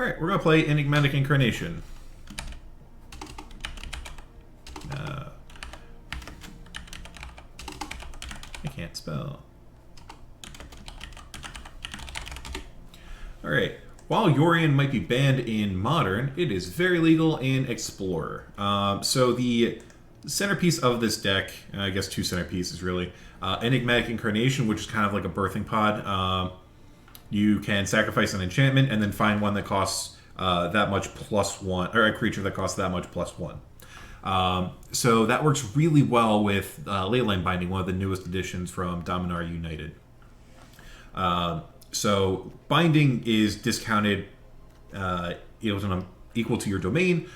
Alright, we're going to play Enigmatic Incarnation. I can't spell. Alright, while Yorion might be banned in Modern, it is very legal in Explorer. So the centerpiece of this deck, I guess two centerpieces really, Enigmatic Incarnation, which is kind of like a birthing pod. You can sacrifice an enchantment and then find one that costs that much +1, or a creature that costs that much +1. So that works really well with Leyline Binding, one of the newest additions from Dominar United. So Binding is discounted equal to your domain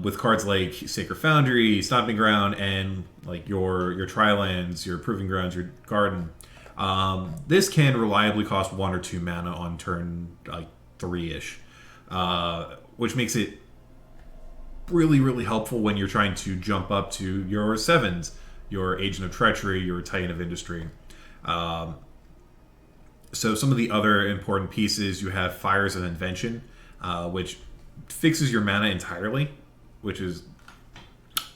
with cards like Sacred Foundry, Stomping Ground, and like your Tri-Lands, your Proving Grounds, your Garden. This can reliably cost 1 or 2 mana on turn like 3-ish, which makes it really, really helpful when you're trying to jump up to your 7s, your Agent of Treachery, your Titan of Industry. So some of the other important pieces, you have Fires of Invention, which fixes your mana entirely, which is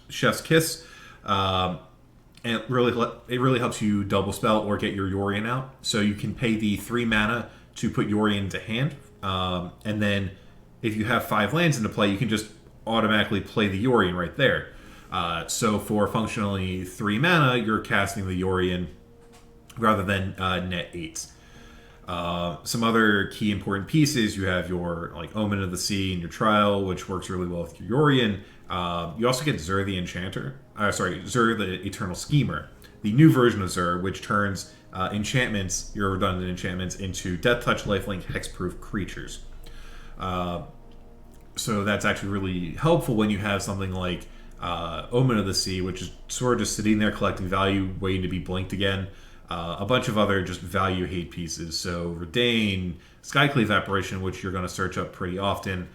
Chef's Kiss. And it really helps you double spell or get your Yorion out. So you can pay the 3 mana to put Yorion into hand. And then if you have 5 lands into play, you can just automatically play the Yorion right there. So for functionally 3 mana, you're casting the Yorion rather than net 8s. Some other key important pieces, you have your like Omen of the Sea and your Trial, which works really well with your Yorion. You also get Zur the Enchanter. Zur the Eternal Schemer. The new version of Zur, which turns enchantments, your redundant enchantments, into Death Touch, Lifelink, Hexproof creatures. So that's actually really helpful when you have something like Omen of the Sea, which is sort of just sitting there collecting value, waiting to be blinked again. A bunch of other just value hate pieces. So Redain, Skycleave Apparition, which you're going to search up pretty often.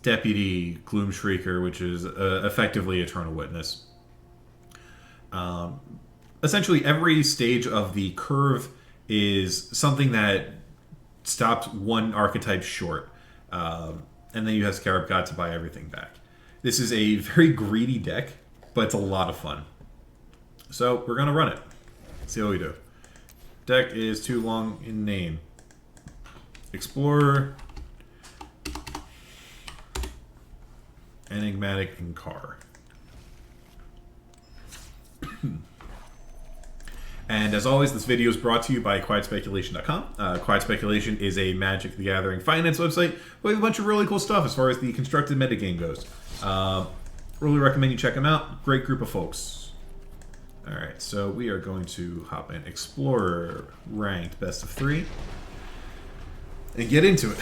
Deputy, Gloom Shrieker, which is effectively Eternal Witness. Essentially, every stage of the curve is something that stops one archetype short. And then you have Scarab God to buy everything back. This is a very greedy deck, but it's a lot of fun. So we're going to run it. See what we do. Deck is too long in name. Explorer. Enigmatic Incar. And as always, this video is brought to you by QuietSpeculation.com. Quiet Speculation is a Magic the Gathering finance website with a bunch of really cool stuff as far as the constructed metagame goes. Really recommend you check them out. Great group of folks. Alright, so we are going to hop in Explorer ranked best of 3 and get into it.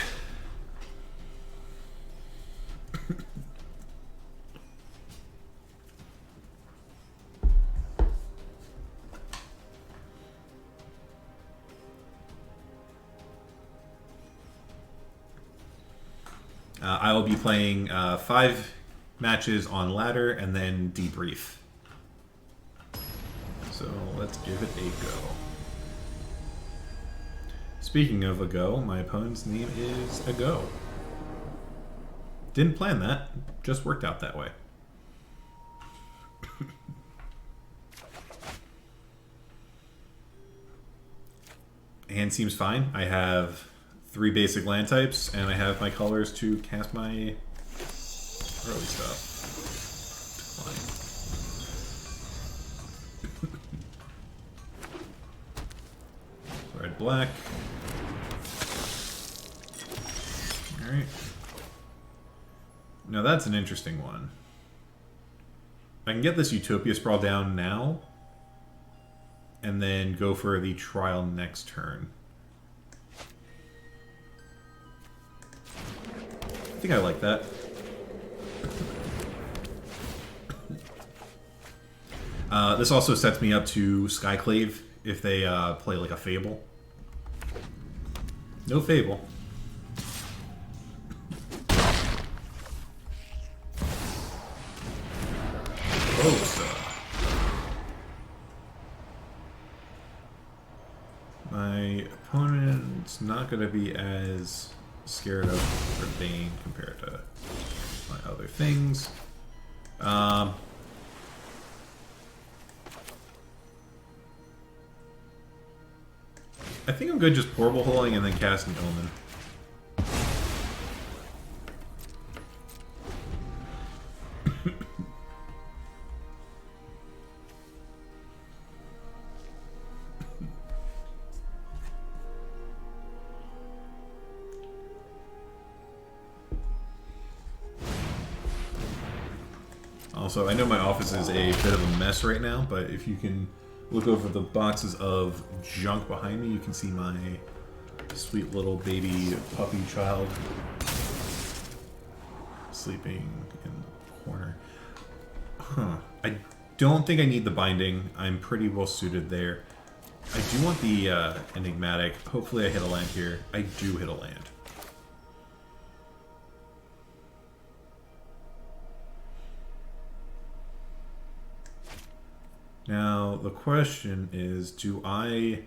I will be playing 5 matches on ladder and then debrief. So let's give it a go. Speaking of a go, my opponent's name is a go. Didn't plan that, just worked out that way. Hand seems fine. I have 3 basic land types, and I have my colors to cast my early stuff. Red, black. Alright. Now that's an interesting one. I can get this Utopia Sprawl down now, and then go for the Trial next turn. I think I like that. This also sets me up to Skyclave if they play like a Fable. No Fable. My opponent's not going to be as scared of Verdane compared to my other things. I think I'm good just portable holding and then casting Omen. Also, I know my office is a bit of a mess right now, but if you can look over the boxes of junk behind me, you can see my sweet little baby puppy child sleeping in the corner. Huh. I don't think I need the binding. I'm pretty well suited there. I do want the enigmatic. Hopefully I hit a land here. I do hit a land. Now, the question is, do I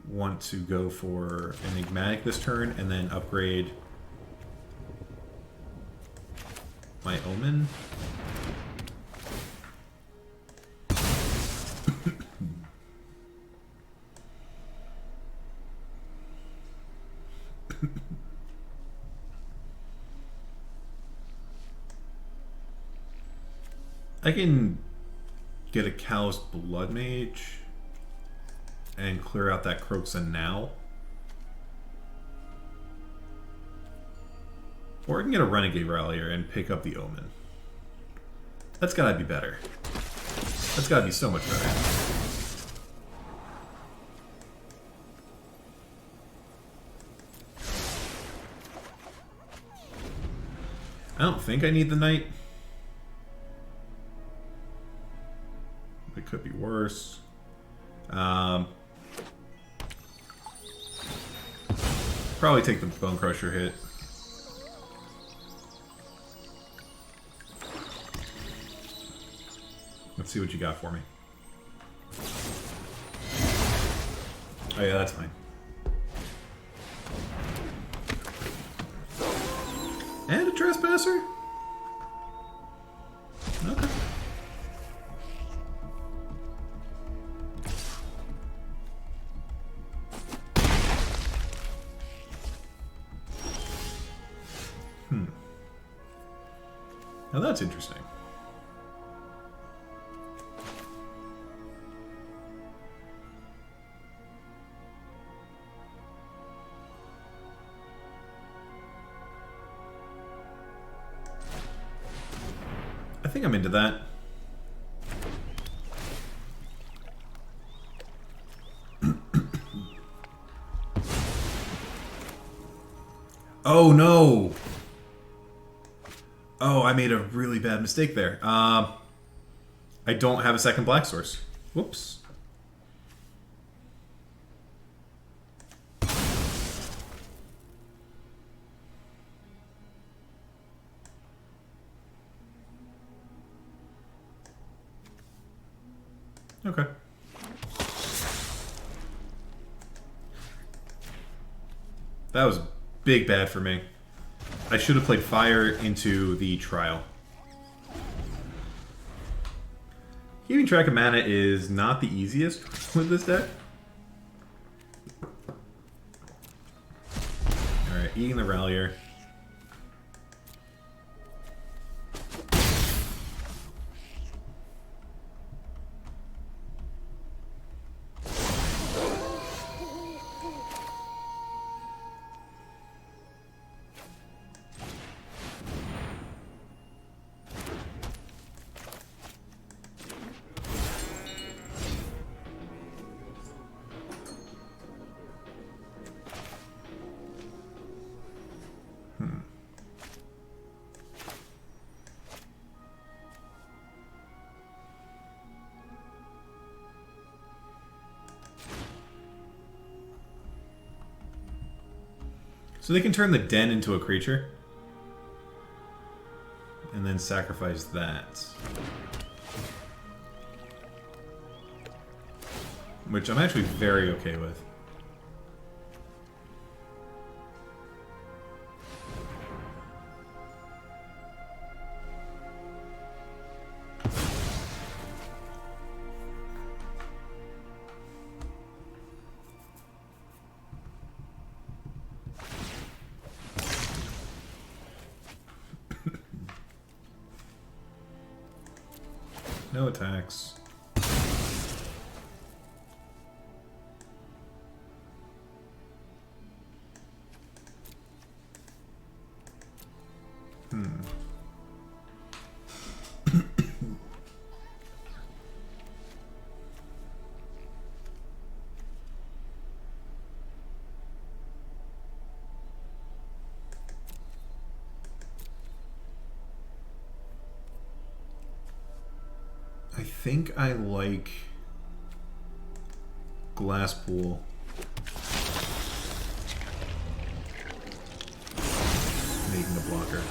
want to go for Enigmatic this turn and then upgrade my Omen? I can get a Callous Blood Mage and clear out that Croxa now. Or I can get a Renegade Rallier and pick up the Omen. That's gotta be better. That's gotta be so much better. I don't think I need the Knight. It could be worse. Probably take the Bone Crusher hit. Let's see what you got for me. Oh yeah, that's fine. And a Trespasser? Okay. Now that's interesting. I think I'm into that. Oh no! Oh, I made a really bad mistake there. I don't have a second black source. Whoops. Okay. That was big bad for me. I should have played fire into the trial. Keeping track of mana is not the easiest with this deck. Alright, eating the Rallier. So they can turn the den into a creature. And then sacrifice that. Which I'm actually very okay with. No attacks. I think I like Glass Pool. Making a blocker.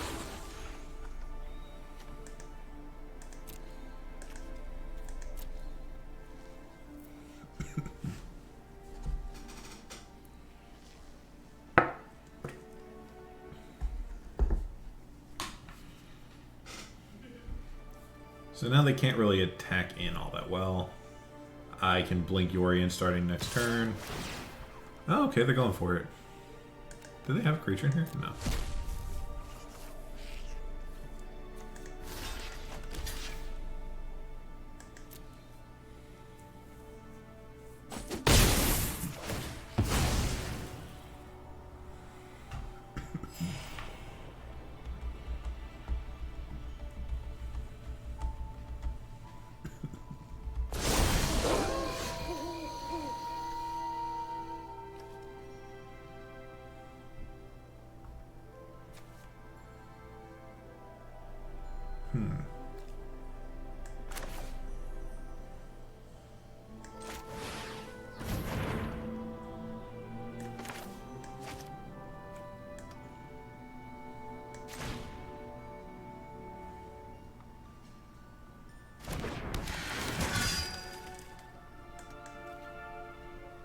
So now they can't really attack in all that well. I can blink Yorion starting next turn. Oh, okay, they're going for it. Do they have a creature in here? No.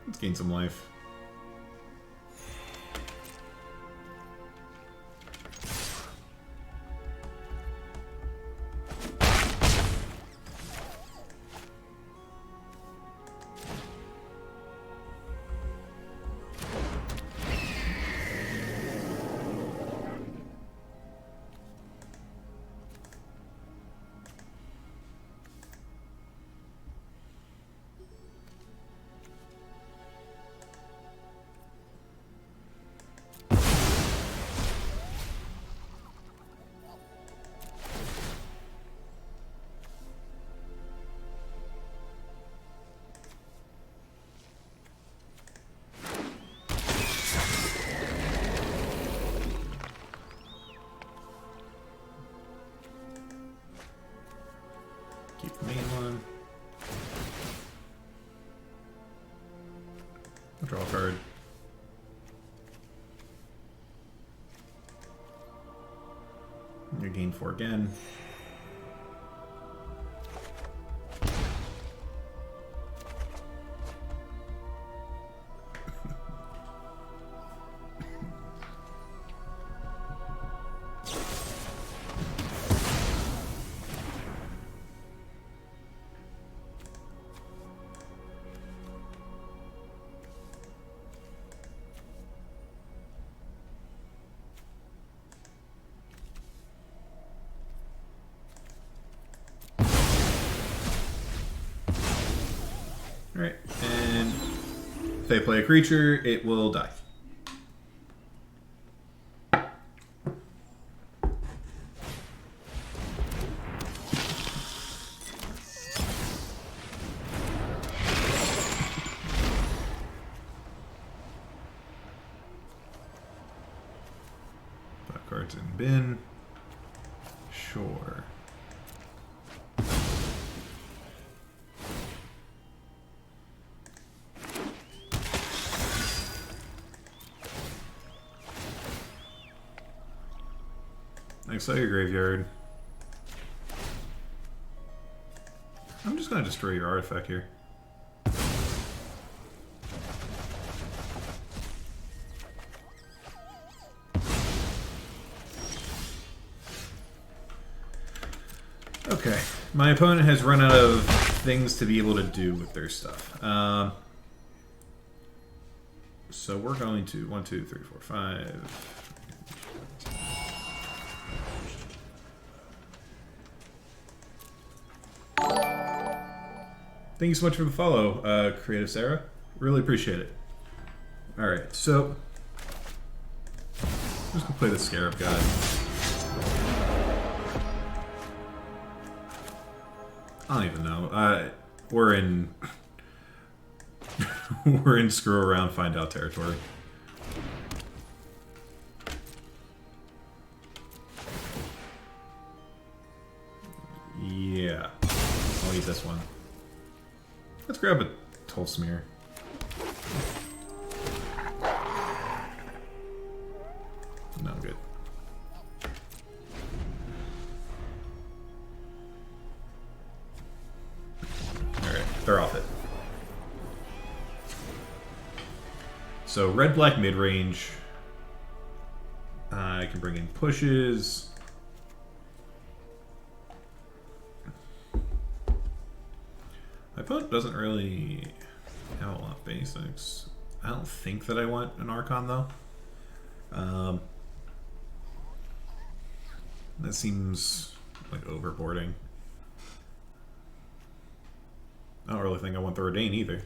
Let's gain some life. Keep the main one. I'll draw a card. You gain 4 again. Alright, and if they play a creature, it will die. Put cards in bin. Sure. I saw your graveyard. I'm just going to destroy your artifact here. Okay, my opponent has run out of things to be able to do with their stuff. So we're going to 1, 2, 3, 4, 5. Thank you so much for the follow, Creative Sarah. Really appreciate it. Alright, so... I'm just gonna play the Scarab God. I don't even know. We're in... we're in screw around, find out territory. Yeah. I'll eat this one. Let's grab a Toll Smear. No, good. Alright, they're off it. So, red-black mid-range. I can bring in pushes. My opponent doesn't really have a lot of basics. I don't think that I want an Archon, though. That seems like overboarding. I don't really think I want the Ordain either.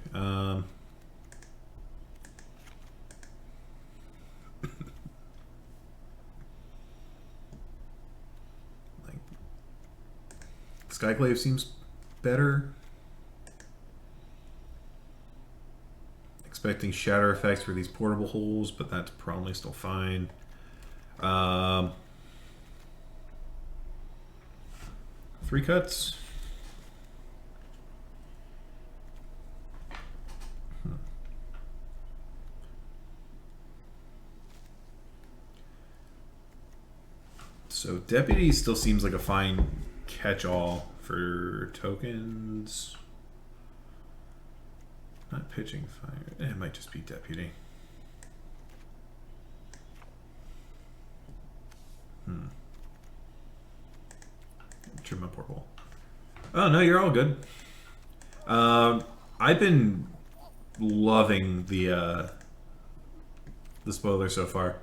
Like, Skyclave seems better. Expecting shatter effects for these portable holes, but that's probably still fine. Three cuts. So Deputy still seems like a fine catch-all for tokens. Not pitching fire. It might just be Deputy. Trim my portable. Oh no, you're all good. I've been loving the spoiler so far.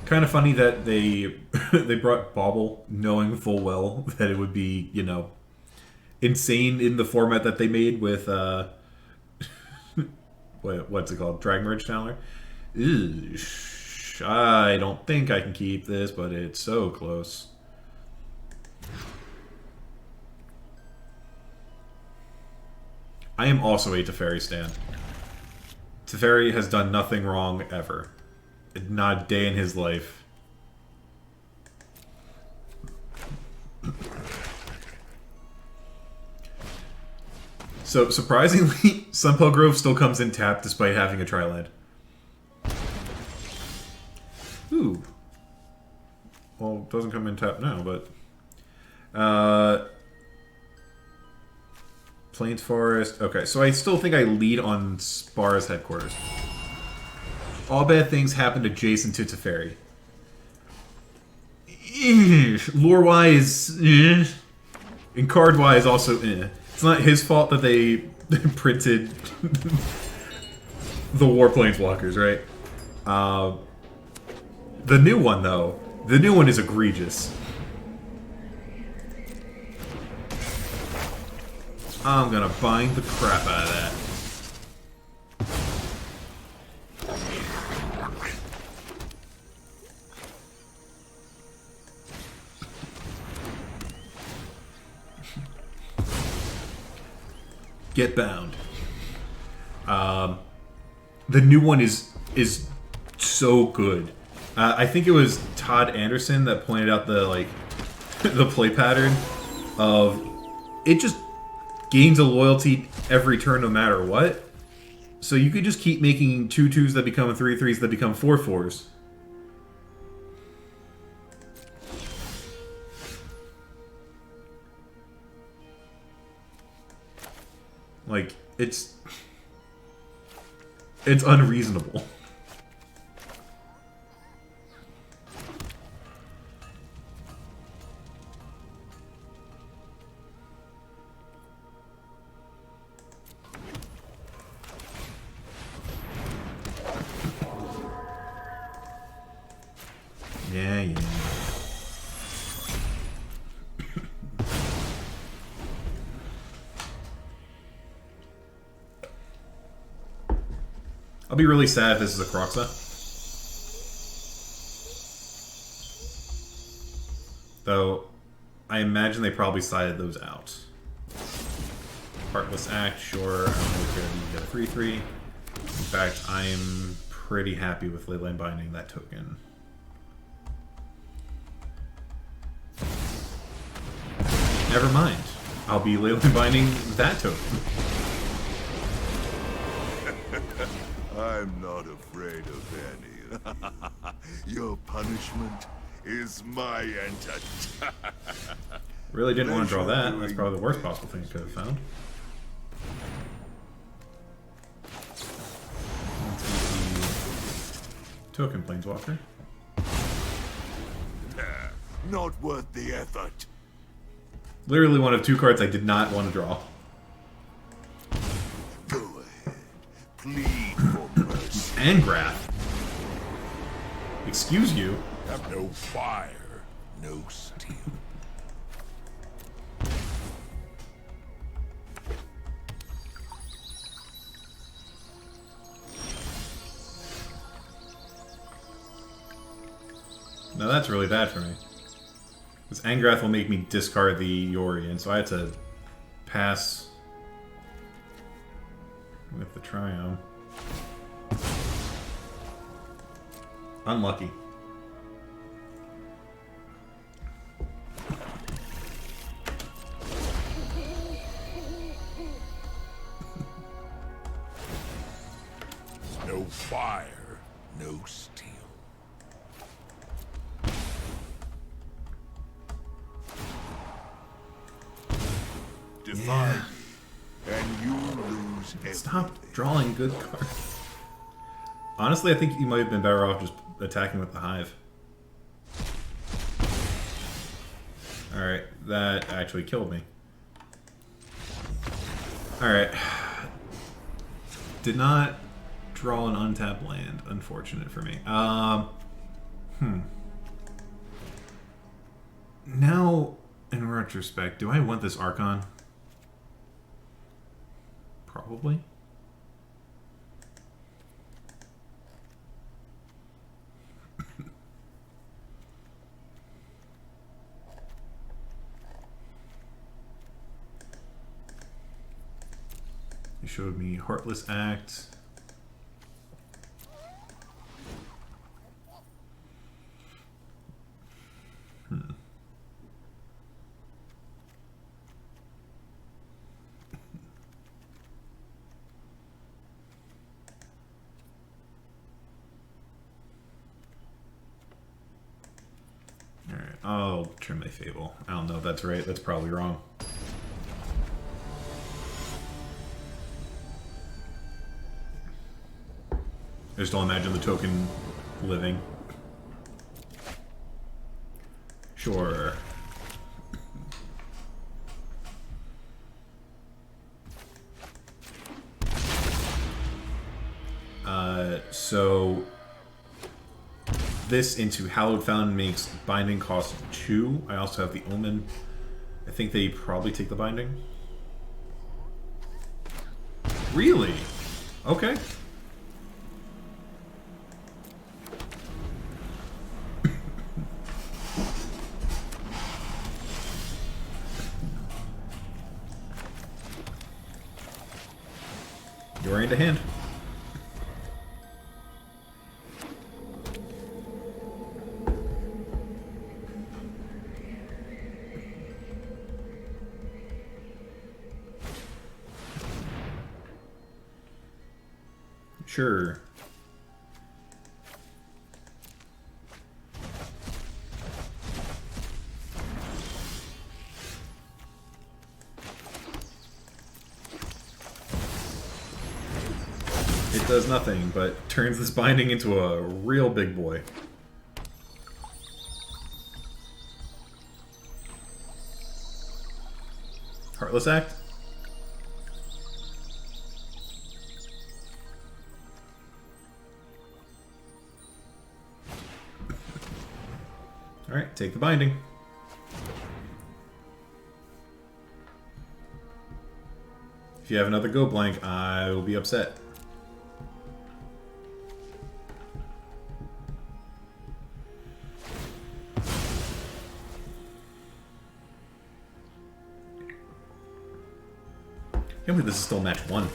Kind of funny that they they brought Bauble, knowing full well that it would be, you know, insane in the format that they made with what's it called? Dragon Merge Channeler. I don't think I can keep this, but it's so close. I am also a Teferi stan. Teferi has done nothing wrong ever. Not a day in his life. So, surprisingly, Sunpell Grove still comes in tapped despite having a Tri-Land. Ooh. Well, it doesn't come in tapped now, but... Plains Forest. Okay, so I still think I lead on Spar's headquarters. All bad things happened adjacent to Teferi. Lore-wise, and card-wise also, It's not his fault that they printed the War Planeswalkers, right? The new one, though, the new one is egregious. I'm gonna bind the crap out of that. Get bound. The new one is so good. I think it was Todd Anderson that pointed out the the play pattern of it just gains a loyalty every turn no matter what. So you could just keep making 2/2s that become 3/3s that become 4/4s. Like, it's unreasonable. Yeah. I'll be really sad if this is a Croxa. Though, I imagine they probably sided those out. Heartless Act, sure. I don't really care if you get a 3/3. In fact, I am pretty happy with Leyline Binding that token. Never mind. I'll be Leyline Binding that token. I'm not afraid of any. Your punishment is my entertainment. Really didn't want to draw that. That's probably the worst possible thing I could have found. Token Planeswalker. Not worth the effort. Literally one of two cards I did not want to draw. Go ahead. Plead for mercy. Angrath. Excuse you. Have no fire, no steel. Now that's really bad for me. This Angrath will make me discard the Yori, and so I had to pass with the Triumph. Unlucky. No fire, no steel. Defy me, and you lose everything. Stop drawing good cards. Honestly, I think you might have been better off just attacking with the Hive. Alright, that actually killed me. Alright. Did not draw an untapped land. Unfortunate for me. Now, in retrospect, do I want this Archon? Probably. You showed me Heartless Act. Alright, I'll trim a Fable. I don't know if that's right. That's probably wrong. I just don't imagine the token living. Sure. So this into Hallowed Fountain makes binding cost 2. I also have the Omen. I think they probably take the binding. Really? Okay. You're into hand. Sure. It does nothing, but turns this binding into a real big boy. Heartless Act? Alright, take the binding. If you have another go blank, I will be upset. can't believe this is still match 1.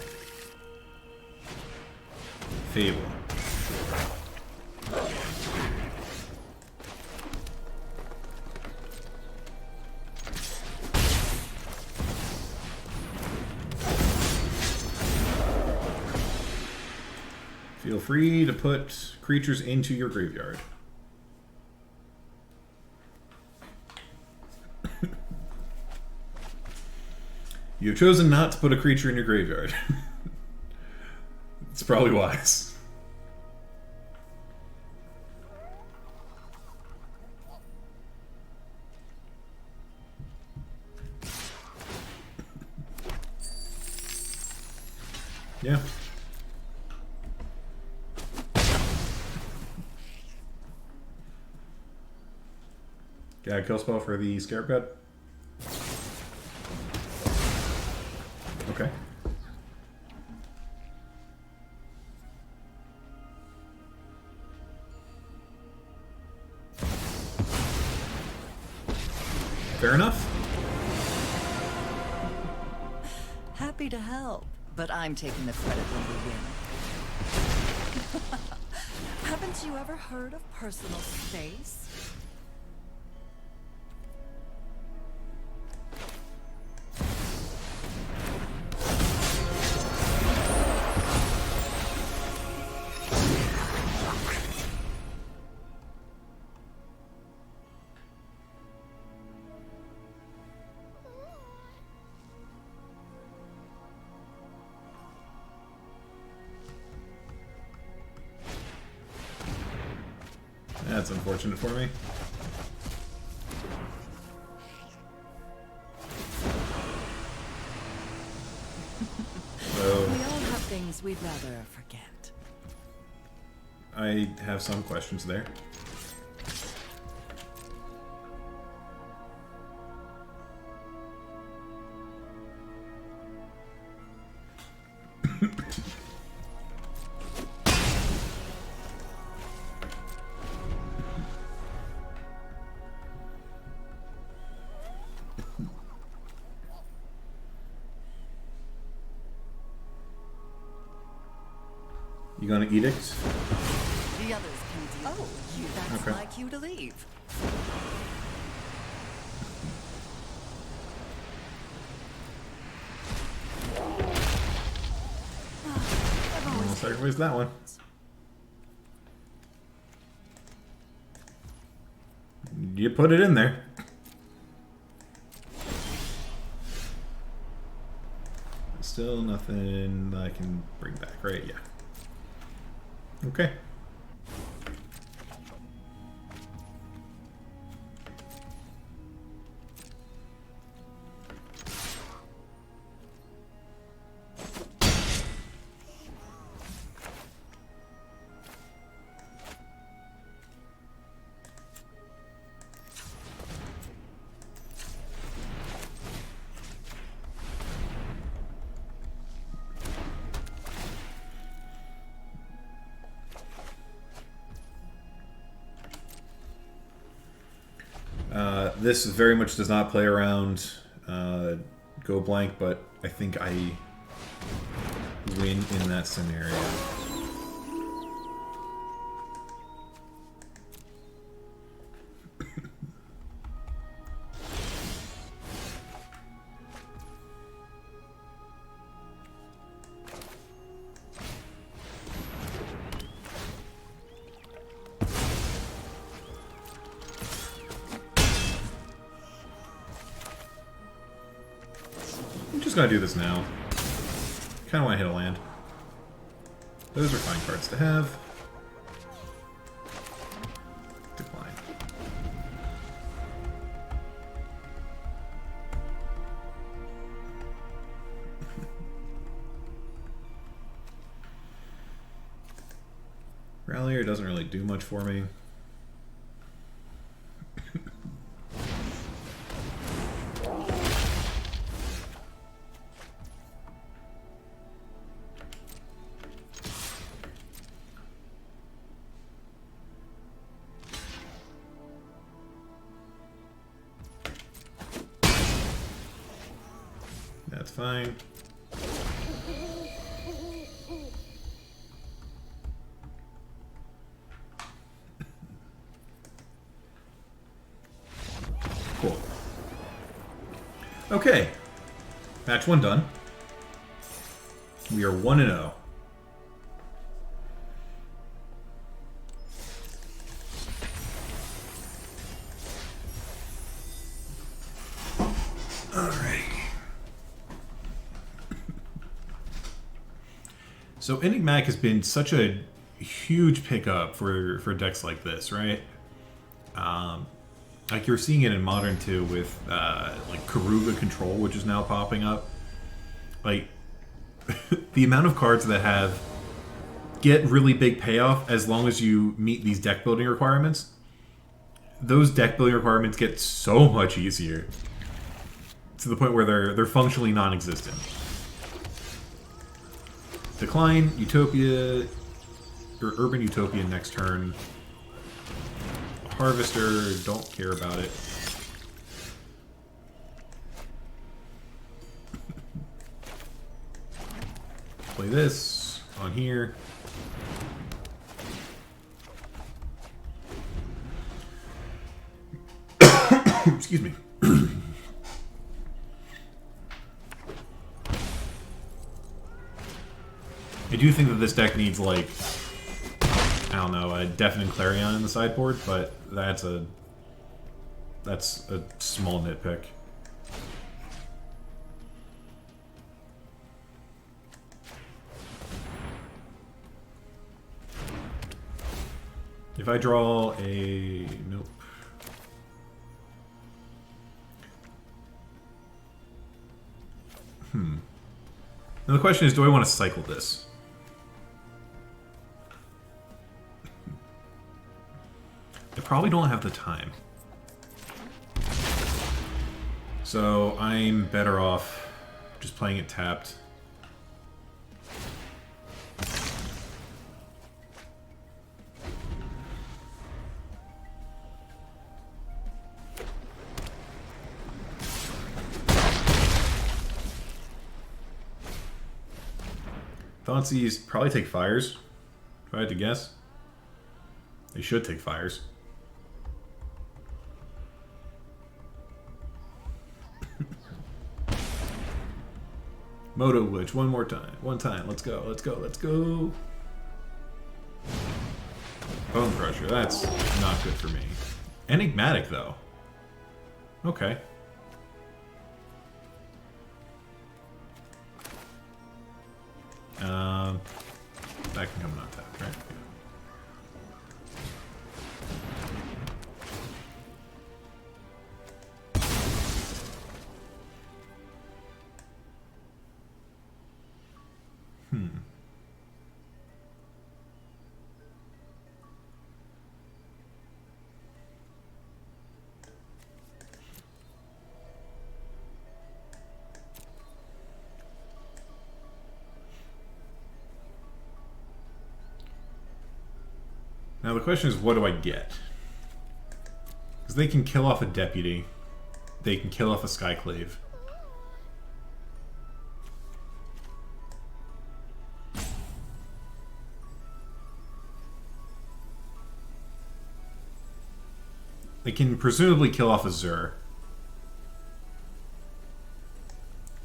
Fable. Feel free to put creatures into your graveyard. You have chosen not to put a creature in your graveyard. It's probably wise. Yeah. Got a kill spell for the Scarab God? Okay. Fair enough. Happy to help, but I'm taking the credit when we win. Haven't you ever heard of personal space? That's unfortunate for me. So, We all have things we'd rather forget. I have some questions there. You gonna edict? The others can deal. Oh, that's Okay. like you to leave. I'll sacrifice that one. You put it in there. Still nothing I can bring back, right? Yeah. Okay. This very much does not play around go blank, but I think I win in that scenario. I'm just gonna do this now. Kinda wanna hit a land. Those are fine cards to have. Decline. Rallier doesn't really do much for me. That's fine. Cool. Okay. Match 1 done. We are 1-0. Alright. So Enigmatic has been such a huge pickup for decks like this, right? Like you're seeing it in Modern too with like Karuga Control, which is now popping up. Like the amount of cards that have get really big payoff as long as you meet these deck building requirements. Those deck building requirements get so much easier to the point where they're functionally non-existent. Decline, Utopia, or Urban Utopia next turn. Harvester, don't care about it. Play this on here. Excuse me. I do think that this deck needs, like, I don't know, a Deafening Clarion in the sideboard, but that's a small nitpick. If I draw a... nope. Now the question is, do I want to cycle this? I probably don't have the time. So I'm better off just playing it tapped. Thoughtseize probably take fires, if I had to guess. They should take fires. Moto Witch, one more time. One time. Let's go, let's go, let's go. Bone Crusher, that's not good for me. Enigmatic, though. Okay. That can come untapped, right? Yeah. Now the question is, what do I get? Because they can kill off a Deputy. They can kill off a Skyclave. They can presumably kill off a Zur.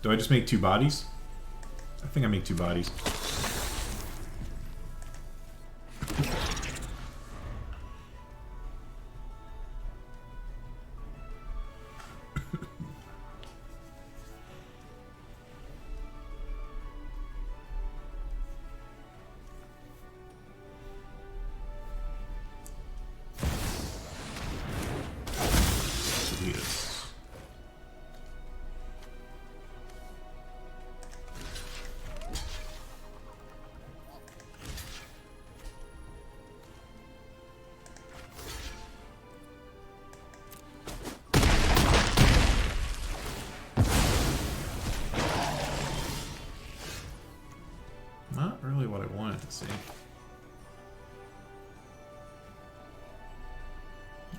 Do I just make 2 bodies? I think I make 2 bodies. Not really what I wanted to see.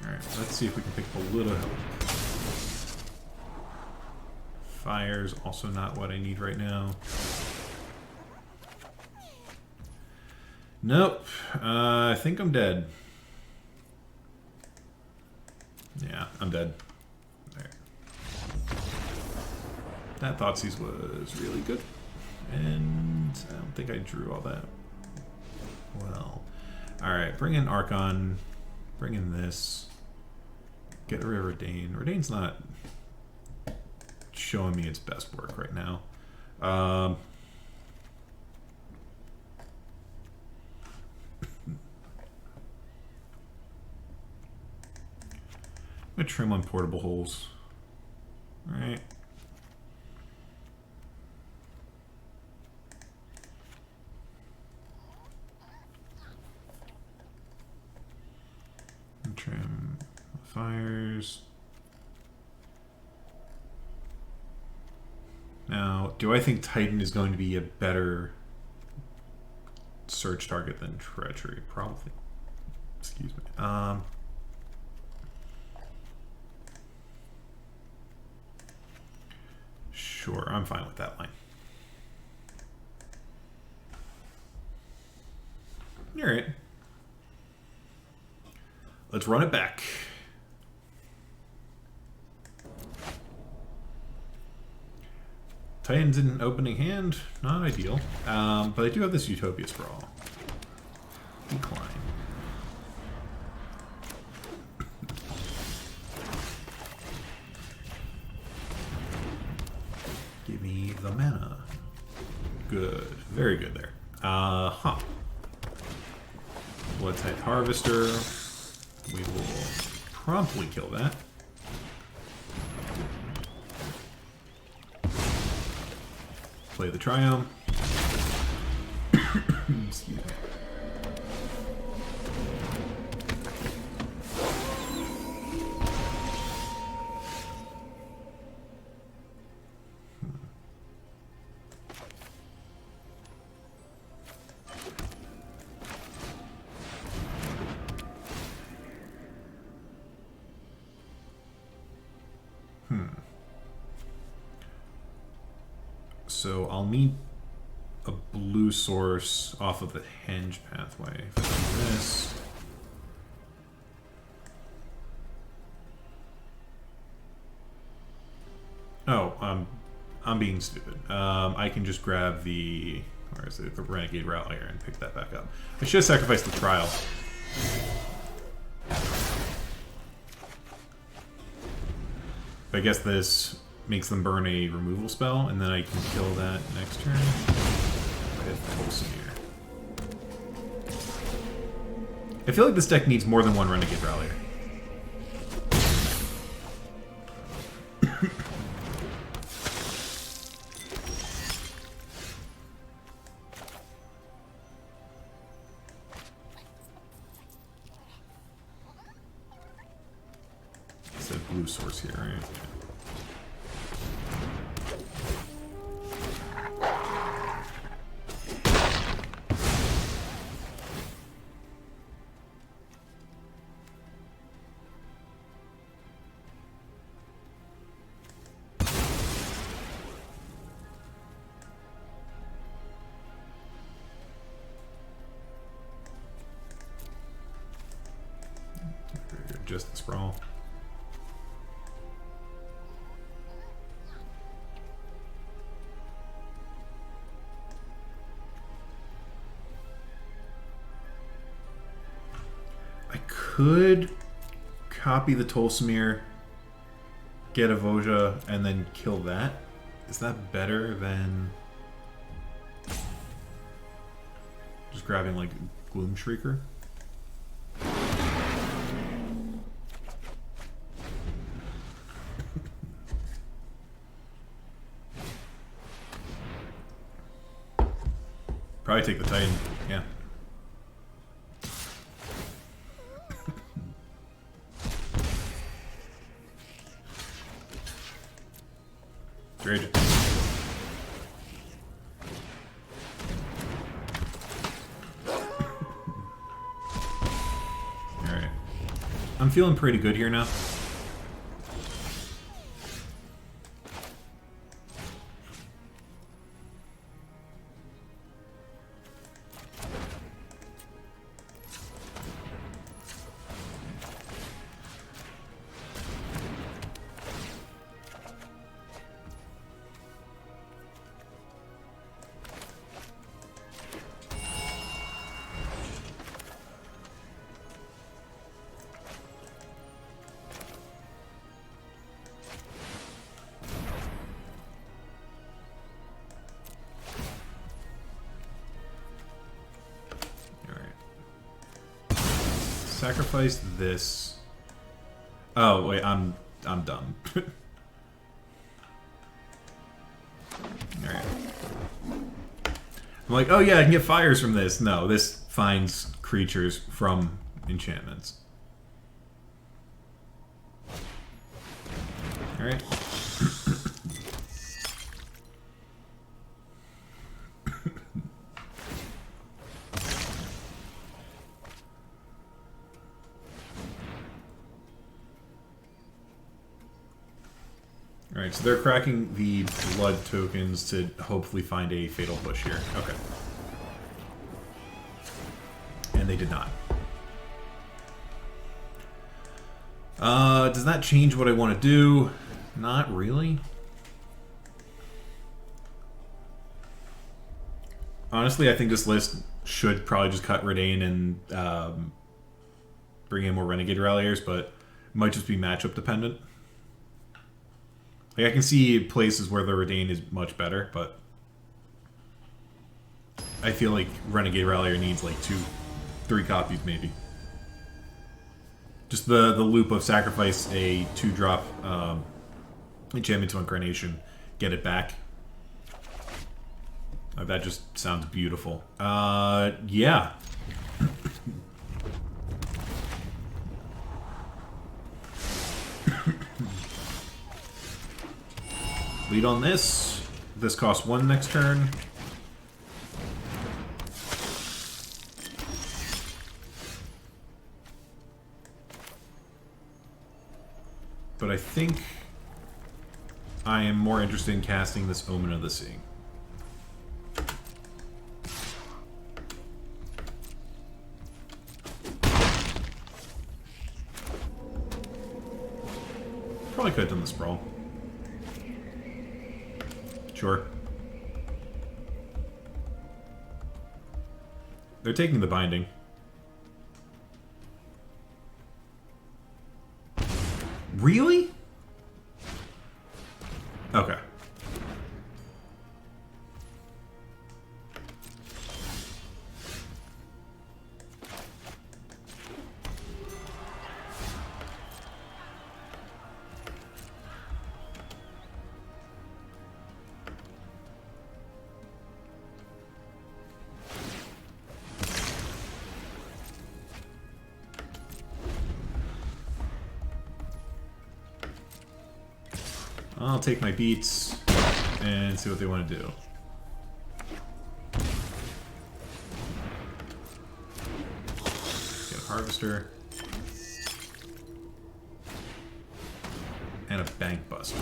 Alright, let's see if we can pick up a little help. Fire's also not what I need right now. Nope. I think I'm dead. Yeah, I'm dead. That Thoughtseize was really good. And I don't think I drew all that well. Alright, bring in Archon. Bring in this. Get rid of Redain. Redain's not showing me its best work right now. I'm going to trim on portable holes. Alright. Trim fires. Now, do I think Titan is going to be a better search target than Treachery? Probably. Excuse me. Sure, I'm fine with that line. All right. Let's run it back. Titans in an opening hand, not ideal. But I do have this Utopia Sprawl. Decline. Give me the mana. Good. Very good there. Blood-type Harvester. We will promptly kill that. Play the Triumph. Excuse me. So I'll need a blue source off of the Henge pathway from this. Oh, I'm being stupid. I can just grab the, where is it, the Renegade Rallier and pick that back up. I should have sacrificed the Trial. But I guess this makes them burn a removal spell, and then I can kill that next turn with Tolsimir. I feel like this deck needs more than one Renegade Rallier. It's a blue source here, right? Just the sprawl. I could copy the Tolsimir, get a Voja, and then kill that. Is that better than just grabbing like Gloom Shrieker? Probably take the Titan, yeah. Great. Alright. I'm feeling pretty good here now. sacrifice this. Oh wait, I'm dumb. Alright. I'm like, oh yeah, I can get fires from this. No, this finds creatures from enchantments. Alright. Alright, so they're cracking the blood tokens to hopefully find a fatal push here. Okay. And they did not. Does that change what I want to do? Not really. Honestly, I think this list should probably just cut Redain and bring in more Renegade Ralliers, but it might just be matchup dependent. Like, I can see places where the Redain is much better, but I feel like Renegade Rallier needs like 2-3 copies maybe. Just the loop of sacrifice a 2-drop enchantment to Incarnation, get it back. That just sounds beautiful. Yeah. Lead on this. This costs 1 next turn. But I think I am more interested in casting this Omen of the Sea. Probably could have done the Sprawl. Sure. They're taking the binding. Really? Okay. I'll take my beats and see what they want to do. Get a Harvester. And a Bank Buster.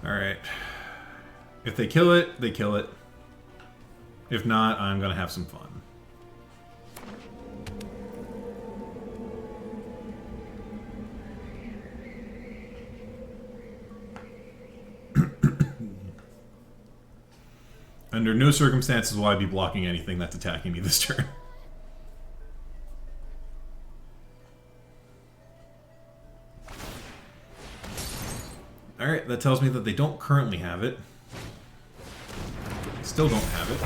Alright. If they kill it, they kill it. If not, I'm gonna have some fun. Under no circumstances will I be blocking anything that's attacking me this turn. Alright, that tells me that they don't currently have it. They still don't have it.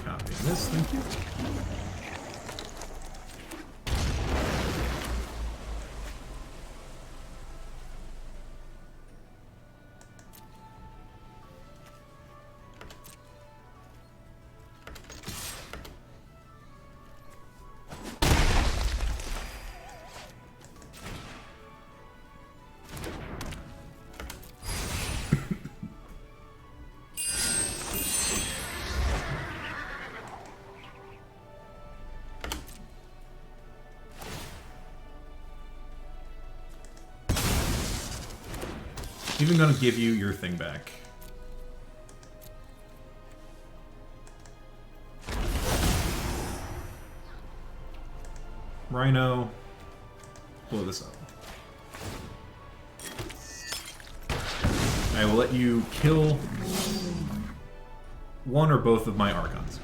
Copy this, thank you. Even gonna give you your thing back. Rhino. Blow this up. I will let you kill one or both of my Archons.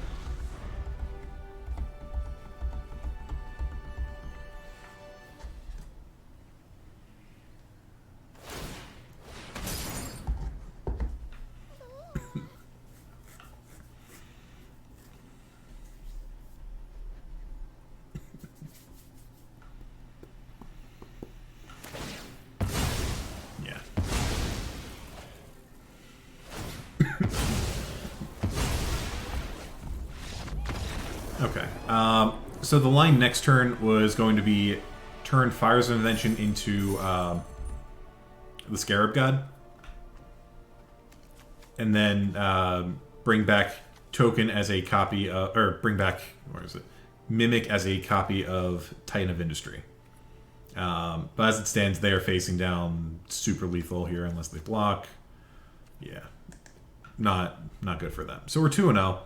Okay. So the line next turn was going to be turn Fires of Invention into the Scarab God. And then bring back Token as a copy of... Or bring back... Where is it? Mimic as a copy of Titan of Industry. But as it stands, they are facing down super lethal here unless they block. Yeah. Not good for them. So we're 2-0.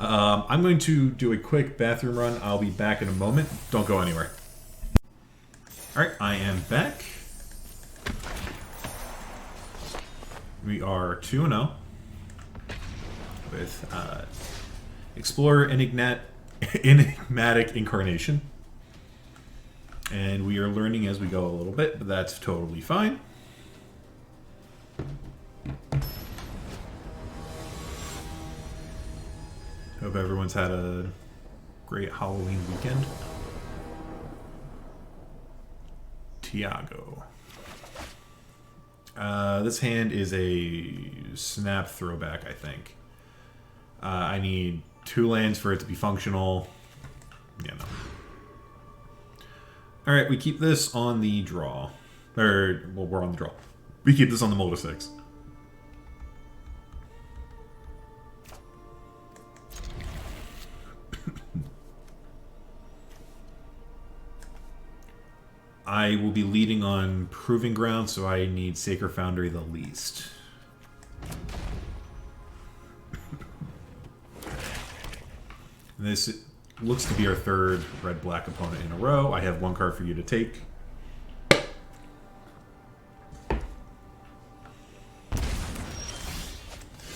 I'm going to do a quick bathroom run. I'll be back in a moment. Don't go anywhere. Alright, I am back. We are 2-0 with Explorer Enigmatic Incarnation. And we are learning as we go a little bit, but that's totally fine. Hope everyone's had a great Halloween weekend. Tiago. This hand is a snap throwback, I think. I need 2 lands for it to be functional. Yeah, no. Alright, we keep this on the draw. Or, well, we're on the draw. We keep this on the Molder 6. I will be leading on Proving Ground, so I need Sacred Foundry the least. This looks to be our 3rd red-black opponent in a row. I have 1 card for you to take.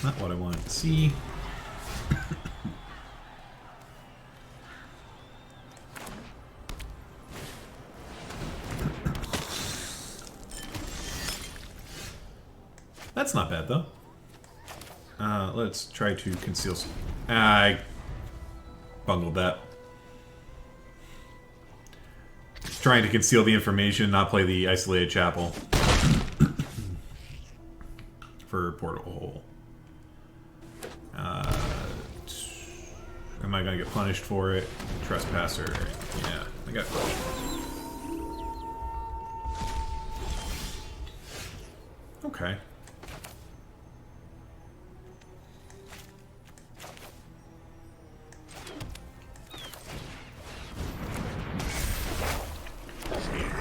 Not what I wanted to see. That's not bad, though. Let's try to conceal... I bungled that. Just trying to conceal the information, not play the Isolated Chapel. For Portal Hole. Am I going to get punished for it? Trespasser. Yeah, I got punished. Okay.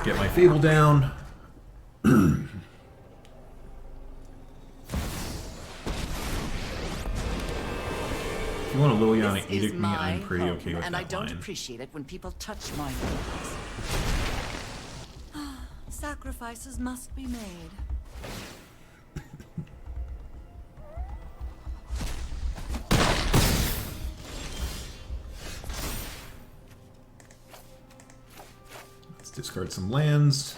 Get my Fable down. If you want a Liliana edict me, I'm pretty okay with and that I don't line. appreciate it when people touch my things. Sacrifices must be made. Discard some lands.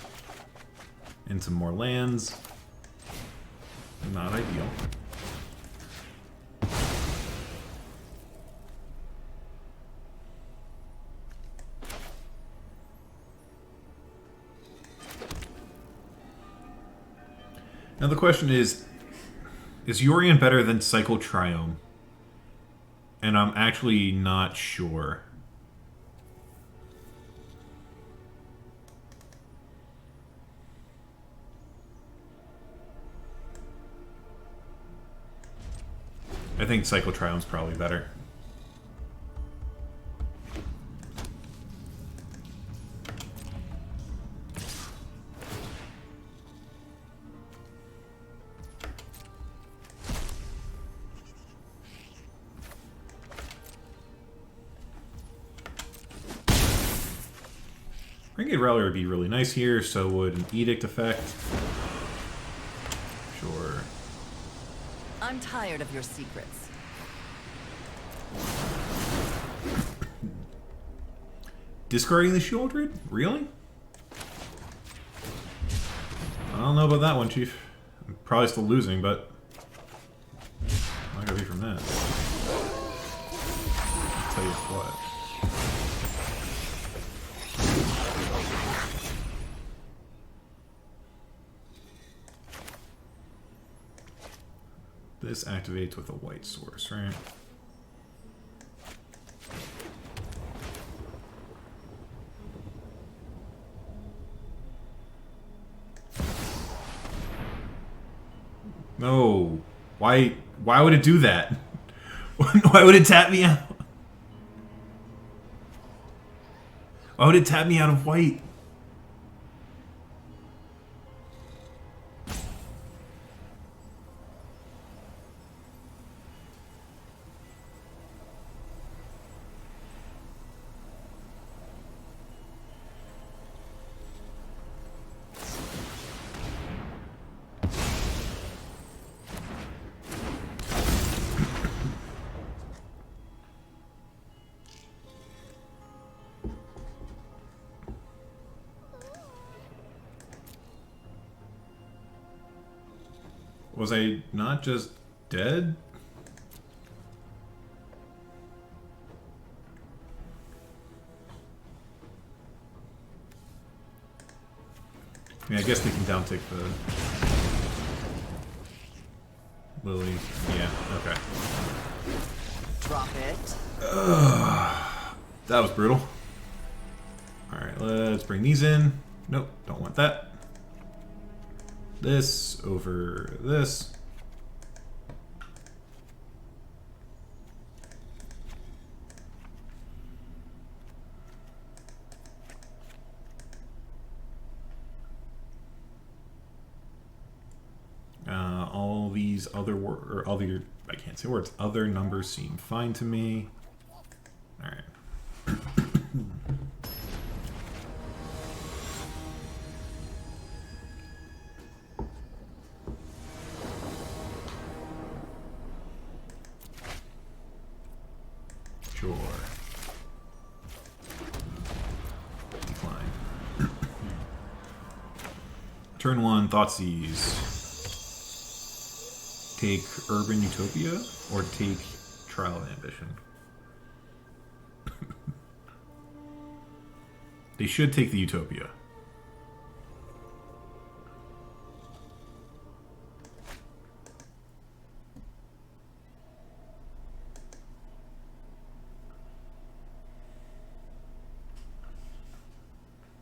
And some more lands. Not ideal. Now the question is Yorion better than Cycle Triome? And I'm actually not sure. I think Cycle Triome's probably better. Renegade Rally would be really nice here, so would an Edict effect. Sure. I'm tired of your secrets. Discarding the Shieldred? Really? I don't know about that one, Chief. I'm probably still losing, but I'm not gonna be from that. I'll tell you what. This activates with a white source, right? No. Why would it do that? Why would it tap me out? Why would it tap me out of white? Was I not just dead? I mean, I guess they can downtick the Lily. Yeah, okay. Drop it. That was brutal. Alright, let's bring these in. Nope, don't want that. This over this. All these other I can't say words. Other numbers seem fine to me. All right. Sure. Decline. Turn 1, Thoughtseize. Take Urban Utopia or take Trial of Ambition? They should take the Utopia.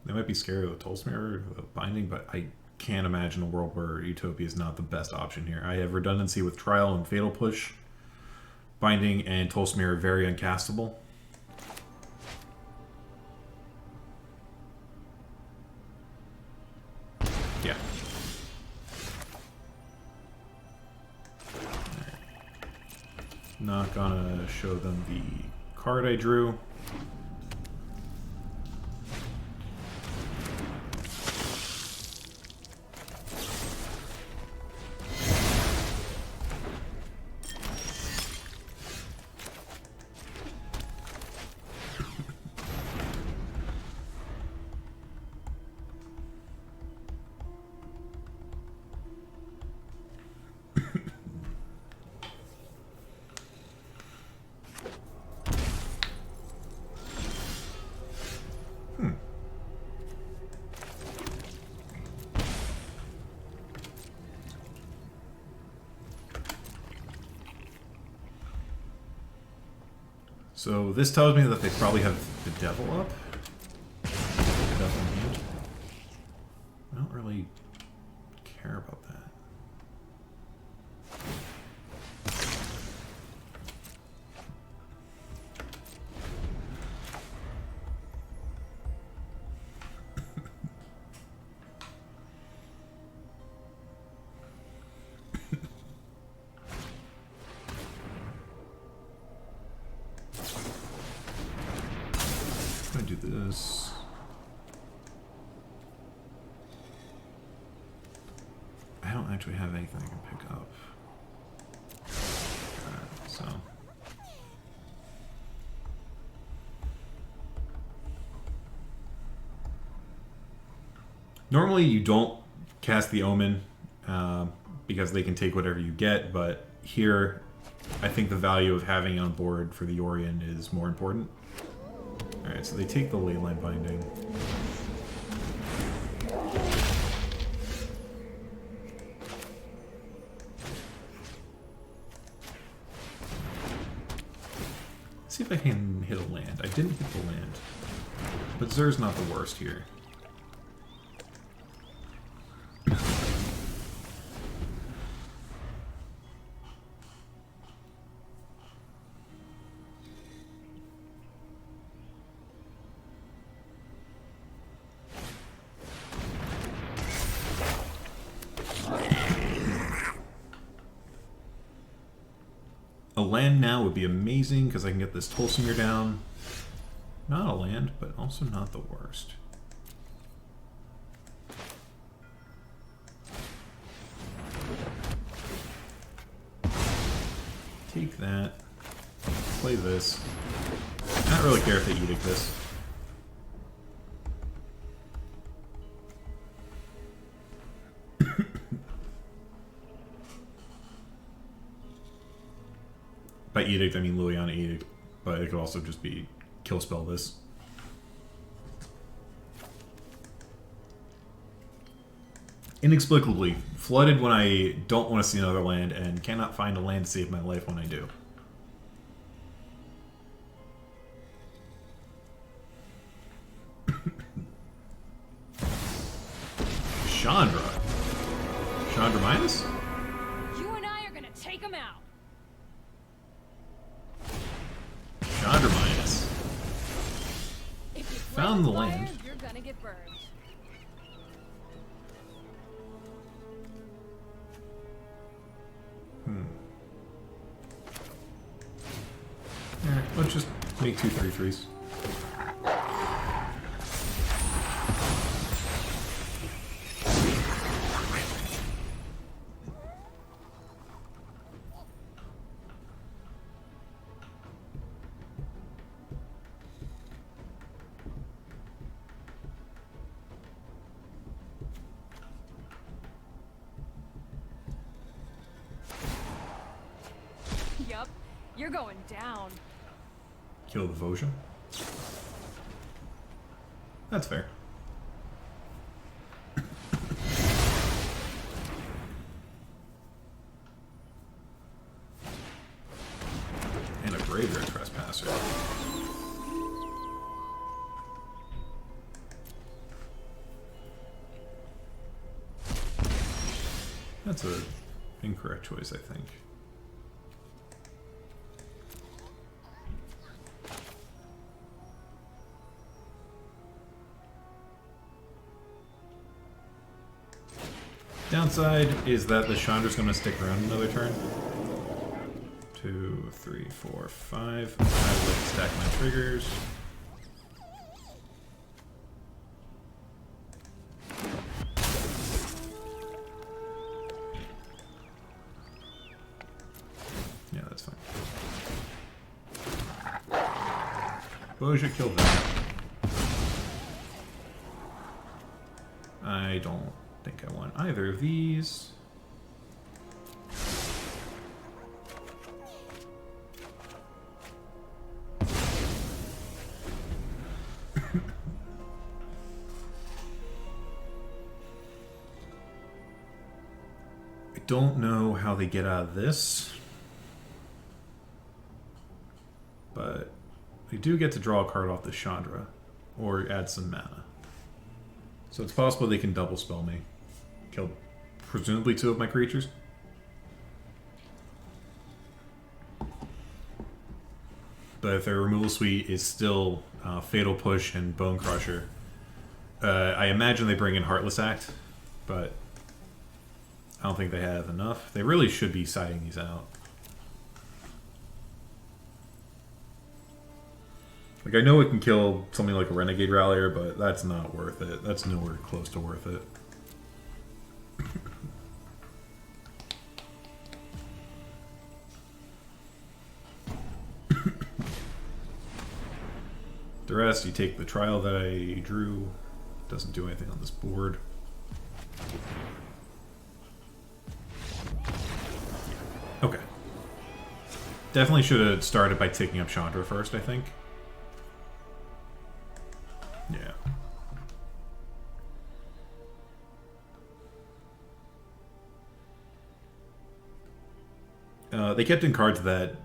They might be scared of the Tolsmere, the binding, but I can't imagine a world where Utopia is not the best option here. I have redundancy with Trial and Fatal Push. Binding and Tolsmere are very uncastable. Yeah. Not gonna show them the card I drew. So this tells me that they probably have the devil up. The devil in hand. I don't really care about that. I'm gonna do this. actually have anything I can pick up. So. Normally you don't cast the Omen because they can take whatever you get, but here I think the value of having on board for the Orion is more important. Alright, so they take the Leyline Binding. Let's see if I can hit a land. I didn't hit the land. But Zer's not the worst here. A land now would be amazing because I can get this Tolsimir down. Not a land, but also not the worst. Take that. Play this. I don't really care if they edict this. By edict, I mean Liliana edict, but it could also just be kill spell this. Inexplicably flooded when I don't want to see another land and cannot find a land to save my life when I do. Chandra. Chandra minus? You and I are gonna take him out. Chandra minus. If you Found the fire, land. you're gonna get burned. Alright, let's just make 2 3/3s. Yup, you're going down. Kill the Vosha. That's fair. And a Graveyard Trespasser. That's a incorrect choice, I think. Downside is that the Chandra's going to stick around another turn. 2, 3, 4, 5. I would stack my triggers. Yeah, that's fine. Boja killed that. I don't think I want either of these. I don't know how they get out of this, but they do get to draw a card off the Chandra or add some mana. So it's possible they can double spell me. Kill presumably 2 of my creatures. But if their removal suite is still Fatal Push and Bone Crusher, I imagine they bring in Heartless Act, but I don't think they have enough. They really should be siding these out. Like, I know it can kill something like a Renegade Rallier, but that's not worth it. That's nowhere close to worth it. The rest, you take the trial that I drew. Doesn't do anything on this board. Okay. Definitely should have started by taking up Chandra first, I think. Yeah. They kept in cards that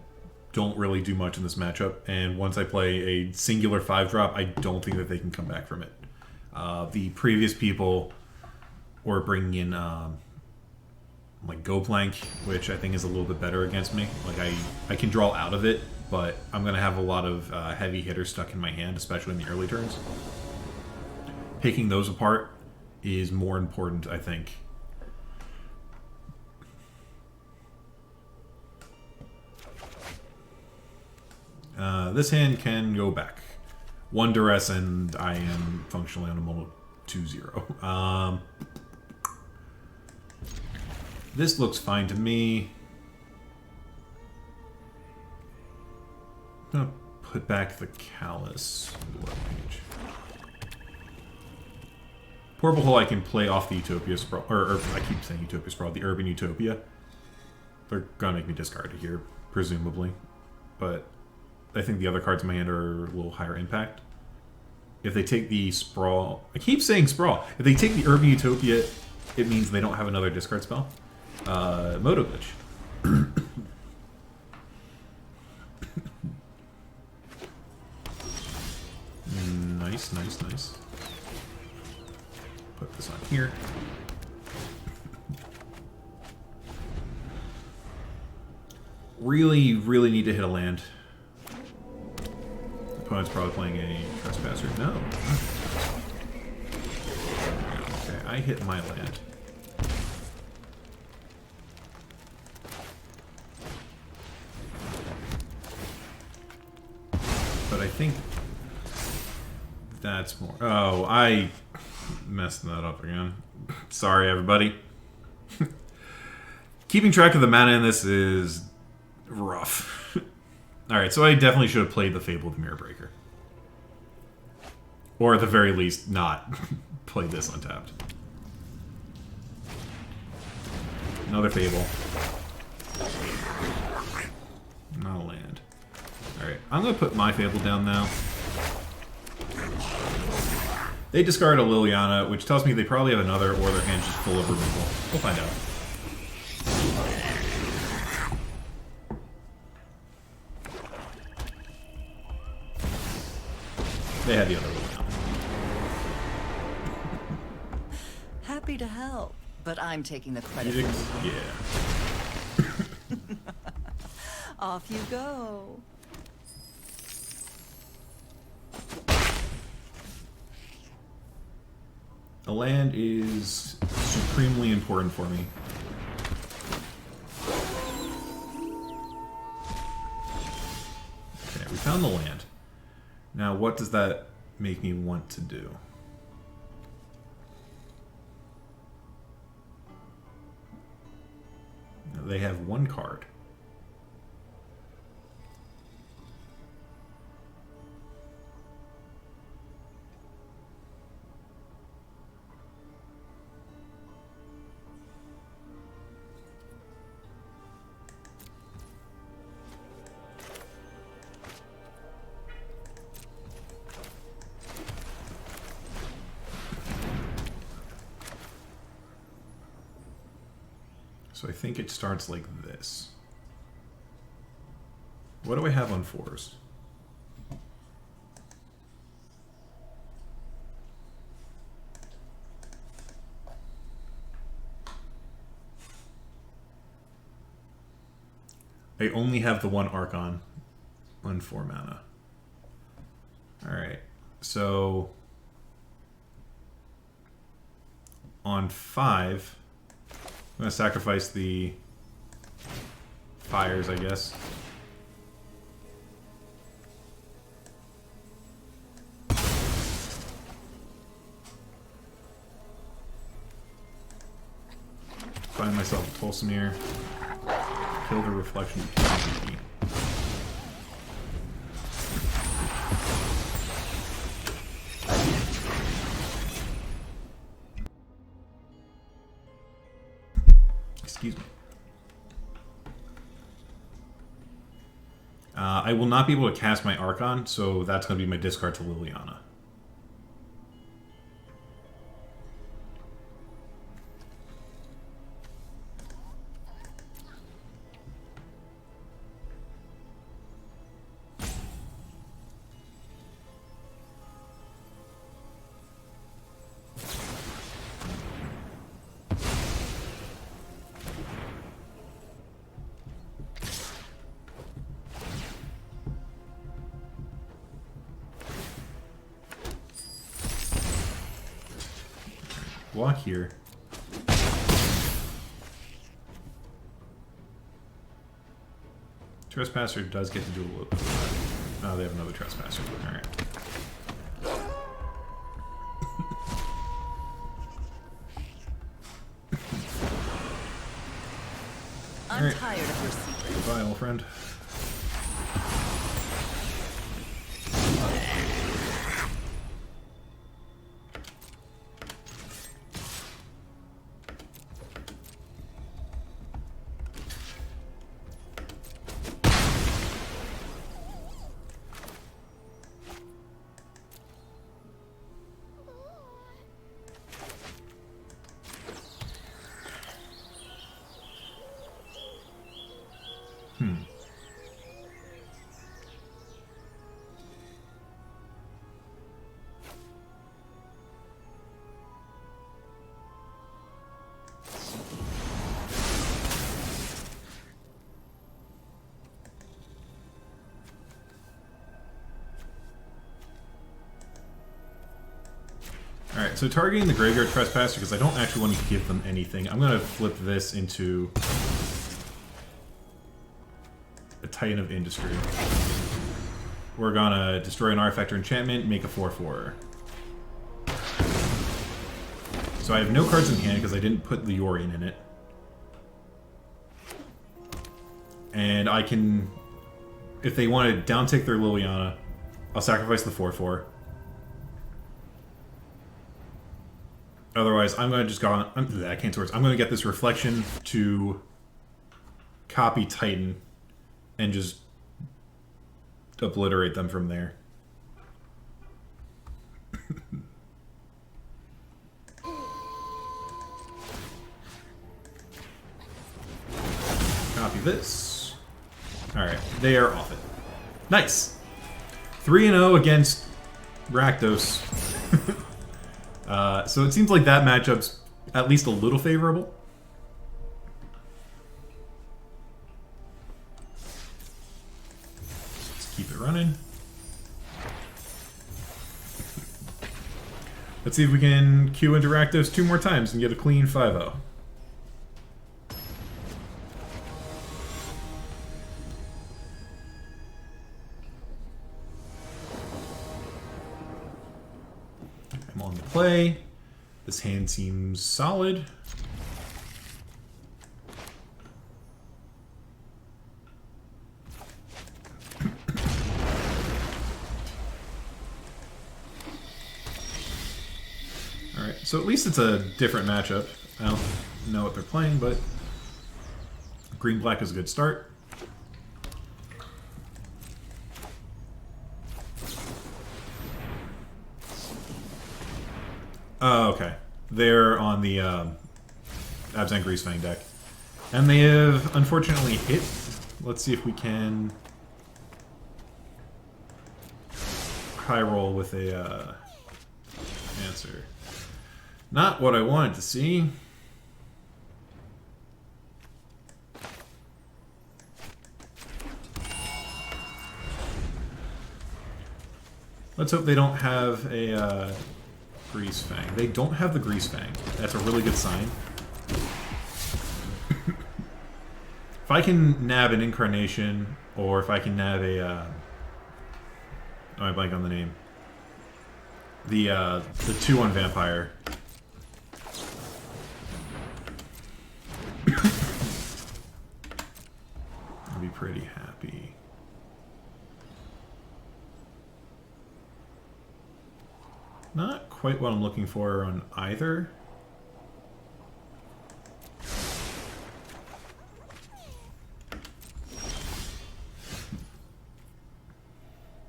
don't really do much in this matchup, and once I play a singular 5-drop, I don't think that they can come back from it. The previous people were bringing in like Go-Plank, which I think is a little bit better against me. Like I can draw out of it, but I'm going to have a lot of heavy hitters stuck in my hand, especially in the early turns. Picking those apart is more important, I think. This hand can go back. 1 duress and I am functionally on a mono 2-0. This looks fine to me. I'm gonna put back the Callus page. Portable Hole I can play off the Utopia Sprawl, or I keep saying Utopia Sprawl, the Urban Utopia. They're gonna make me discard it here, presumably. But I think the other cards in my hand are a little higher impact. If they take the Sprawl... I keep saying Sprawl. If they take the Urban Utopia, it means they don't have another discard spell. Moto Glitch. Nice, nice, nice. Put this on here. Really, really need to hit a land. Opponent's probably playing a Trespasser. No. Okay, I hit my land. But I think that's more... Oh, I messed that up again. Sorry, everybody. Keeping track of the mana in this is rough. Alright, so I definitely should have played the Fable of the Mirror Breaker. Or at the very least, not play this untapped. Another Fable. Not a land. Alright, I'm going to put my Fable down now. They discard a Liliana, which tells me they probably have another, or their hand's just full of removal. We'll find out. They had the other Liliana. Happy to help, but I'm taking the credit. Yeah. Off you go. A land is supremely important for me. Okay, we found the land. Now, what does that make me want to do? They have 1 card. So I think it starts like this. What do I have on 4s? I only have the 1 Archon on 4 mana. Alright, so on 5, I'm going to sacrifice the fires, I guess. Find myself a Tolsimir. Kill the reflection of Key. I will not be able to cast my Archon, so that's going to be my discard to Liliana. Block here. Trespasser does get to do a little bit of that. Oh, they have another Trespasser. Alright. I'm tired of your secrets. Goodbye, old friend. Alright, so targeting the Graveyard Trespasser, because I don't actually want to give them anything, I'm going to flip this into a Titan of Industry. We're going to destroy an artifact or enchantment, make a 4/4. So I have no cards in hand because I didn't put the Yorion in it. And I can, if they want to downtick their Liliana, I'll sacrifice the 4/4. Otherwise, I'm going to just go on... I can't words. I'm going to get this Reflection to copy Titan and just obliterate them from there. Copy this. Alright, they are off it. Nice! 3-0 against Rakdos. So it seems like that matchup's at least a little favorable. Let's keep it running. Let's see if we can queue into Rakdos 2 more times and get a clean 5-0. I'm on the play. This hand seems solid. Alright, so at least it's a different matchup. I don't know what they're playing, but green-black is a good start. Oh, okay. They're on the Abzan Greasefang deck. And they have unfortunately hit. Let's see if we can high roll with a answer. Not what I wanted to see. Let's hope they don't have a Greasefang. They don't have the Greasefang. That's a really good sign. If I can nab an Incarnation, or if I can nab a oh, I blank on the name. The 2/1 Vampire. I'll be pretty happy. Not quite what I'm looking for on either.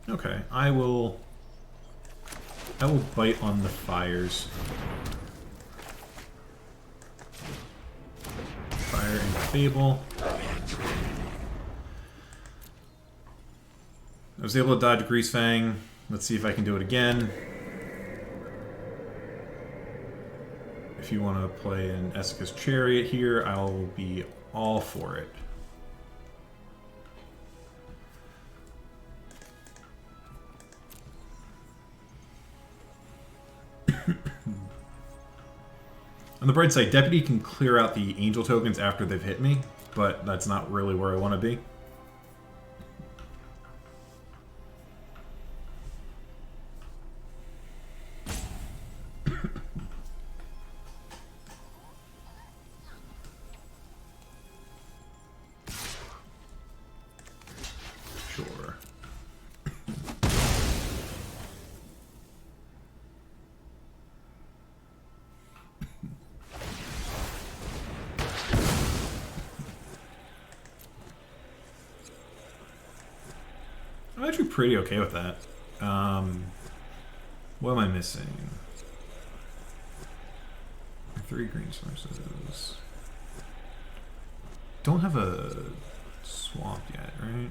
Okay, I will bite on the fires. Fire and Fable. I was able to dodge Grease Fang. Let's see if I can do it again. If you want to play an Esca's Chariot here, I'll be all for it. On the bright side, Deputy can clear out the angel tokens after they've hit me, but that's not really where I want to be. Sure. I'm actually pretty okay with that. What am I missing? 3 green sources. Don't have a swamp yet, right?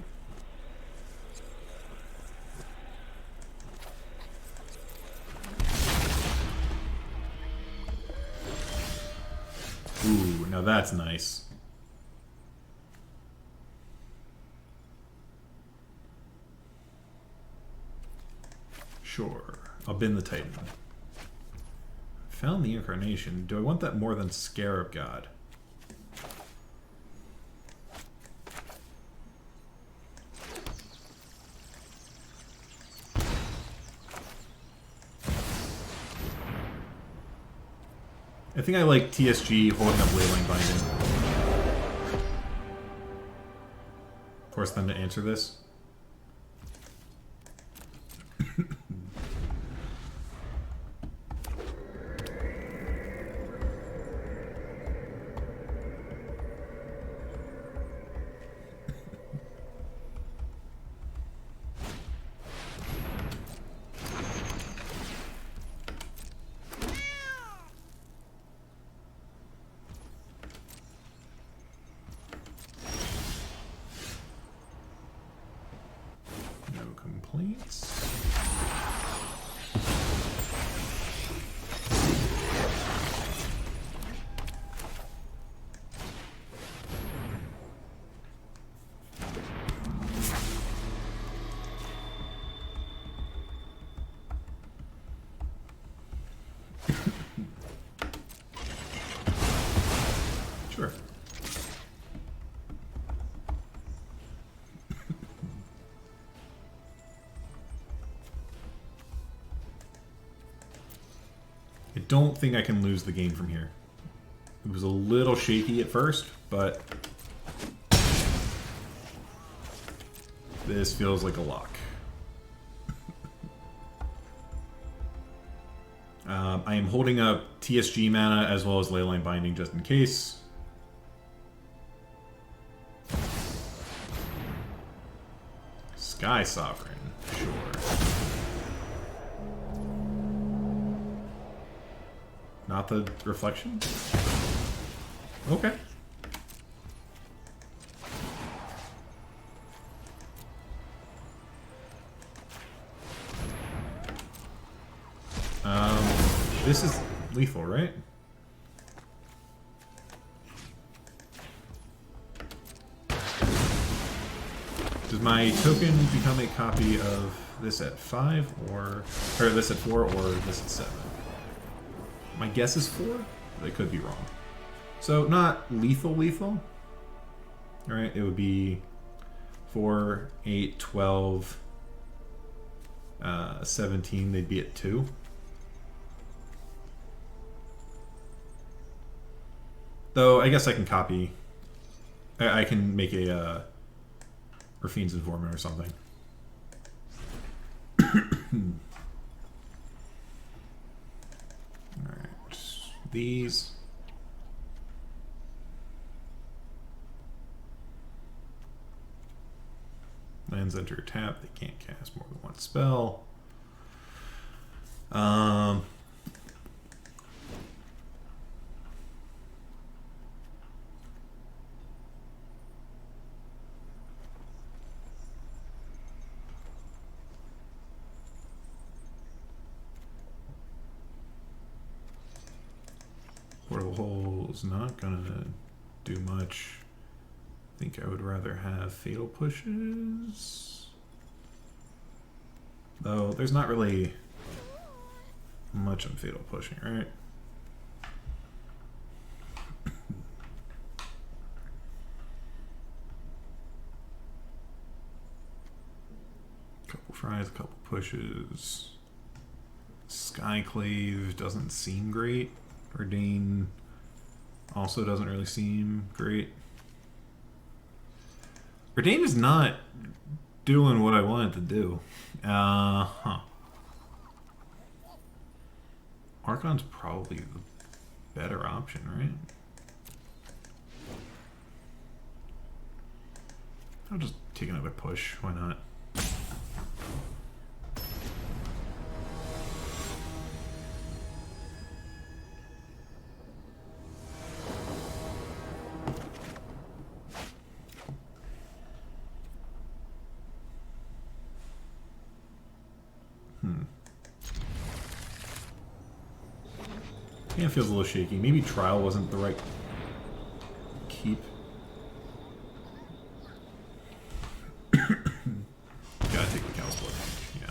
Ooh, now that's nice. Sure. I'll bin the Titan. Found the Incarnation. Do I want that more than Scarab God? I think I like TSG holding up Leyline Binding. Force them to answer this. No complaints. Sure. I don't think I can lose the game from here. It was a little shaky at first, but this feels like a lock. I am holding up TSG mana as well as Leyline Binding just in case. Sky Sovereign, sure. Not the reflection? Okay. This is lethal, right? Does my token become a copy of this at 5 or this at 4 or this at 7? My guess is 4, but I could be wrong. So not lethal. Alright, it would be 4, 8, 12, 17, they'd be at 2. Though, I guess I can copy. I can make a Rafine's Informant or something. Alright. These. lands enter tap, they can't cast more than one spell. Portal Hole is not gonna do much. I think I would rather have Fatal Pushes. Though there's not really much on Fatal Pushing, right? Couple fries, couple pushes. Skyclave doesn't seem great. Ordain also doesn't really seem great. Ordain is not doing what I want it to do. Archon's probably the better option, right? I'll just take another push. Why not? Yeah, it feels a little shaky. Maybe Trial wasn't the right keep. Gotta take the Cow's Blood. Yeah.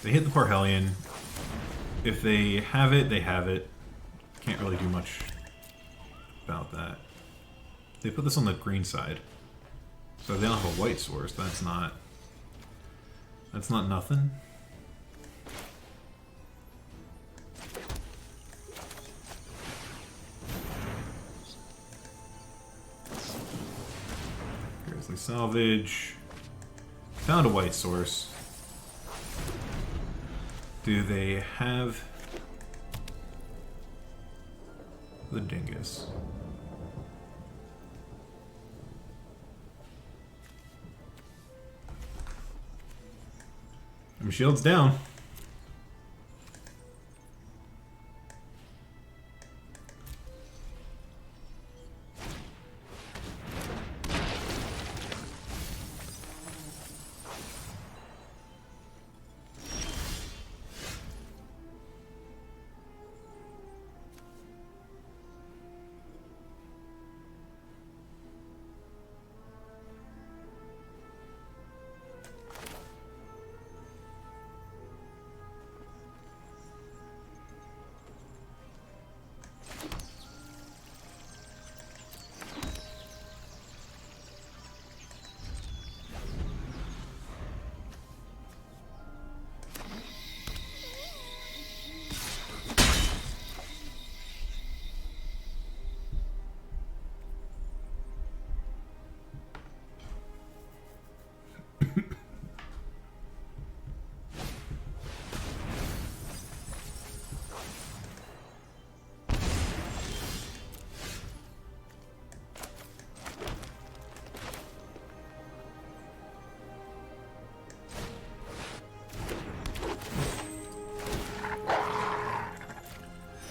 They hit the Parhelion. If they have it, they have it. Can't really do much about that. They put this on the green side. So they don't have a white source. That's not nothing. Grizzly Salvage. Found a white source. Do they have the Dingus? My shield's down.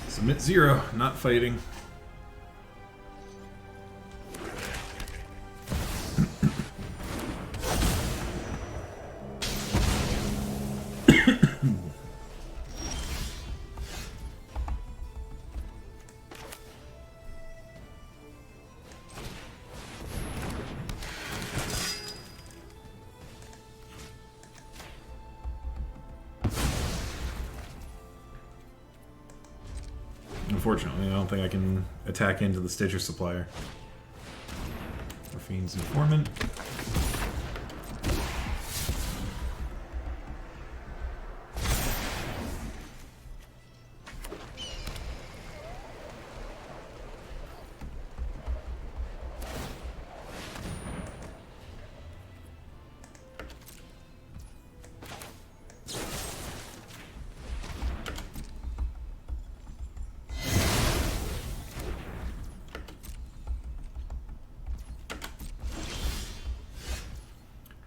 Submit 0, not fighting. Unfortunately, I don't think I can attack into the Stitcher Supplier. Fiend's Informant.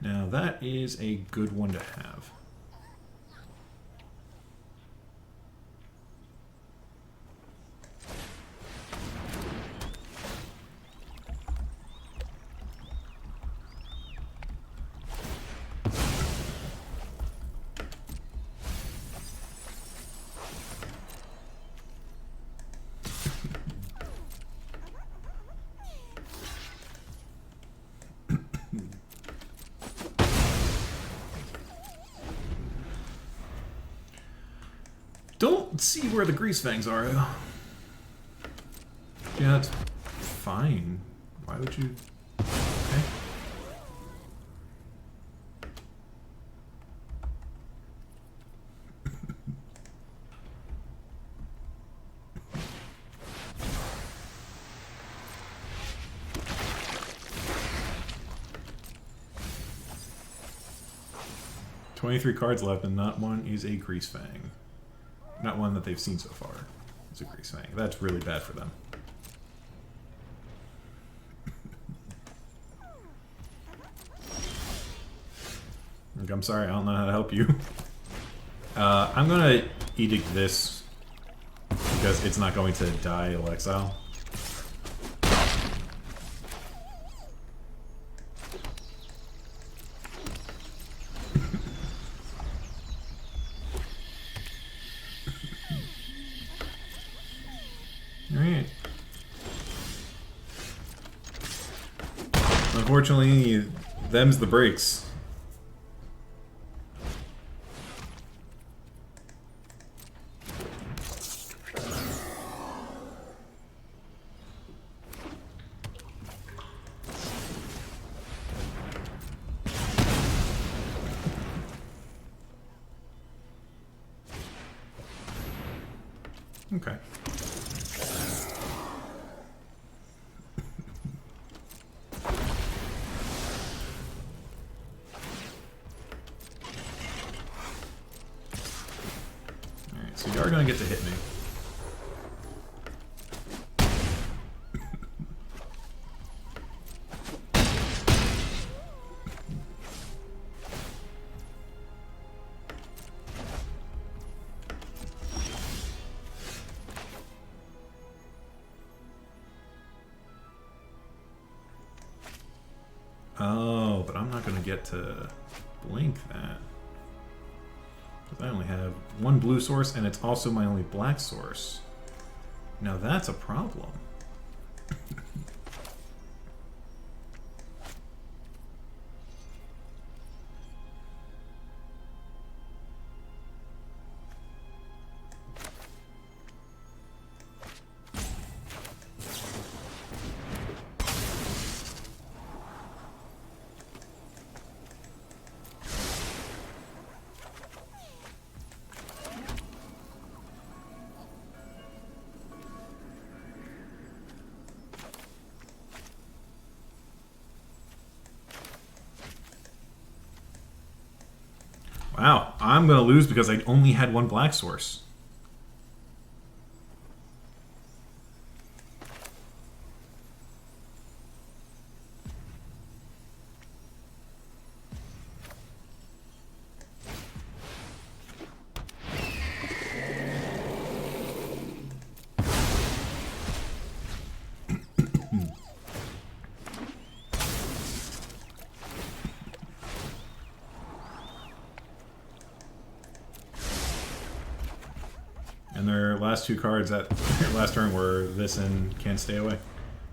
Now that is a good one to have. Don't see where the grease fangs are, though. Yeah, that's fine. Why would you... Okay. "23 cards left, and not one is a grease fang. Not one that they've seen so far. It's a grease fang. That's really bad for them. Like, I'm sorry, I don't know how to help you. I'm gonna edict this because it's not going to die Alexile. Alright. Unfortunately, them's the breaks. Okay. Alright, so you are going to get to hit me. Oh, but I'm not going to get to blink that. Because I only have one blue source, and it's also my only black source. Now that's a problem. Wow, I'm going to lose because I only had one black source. And their last two cards at their last turn were this and Can't Stay Away.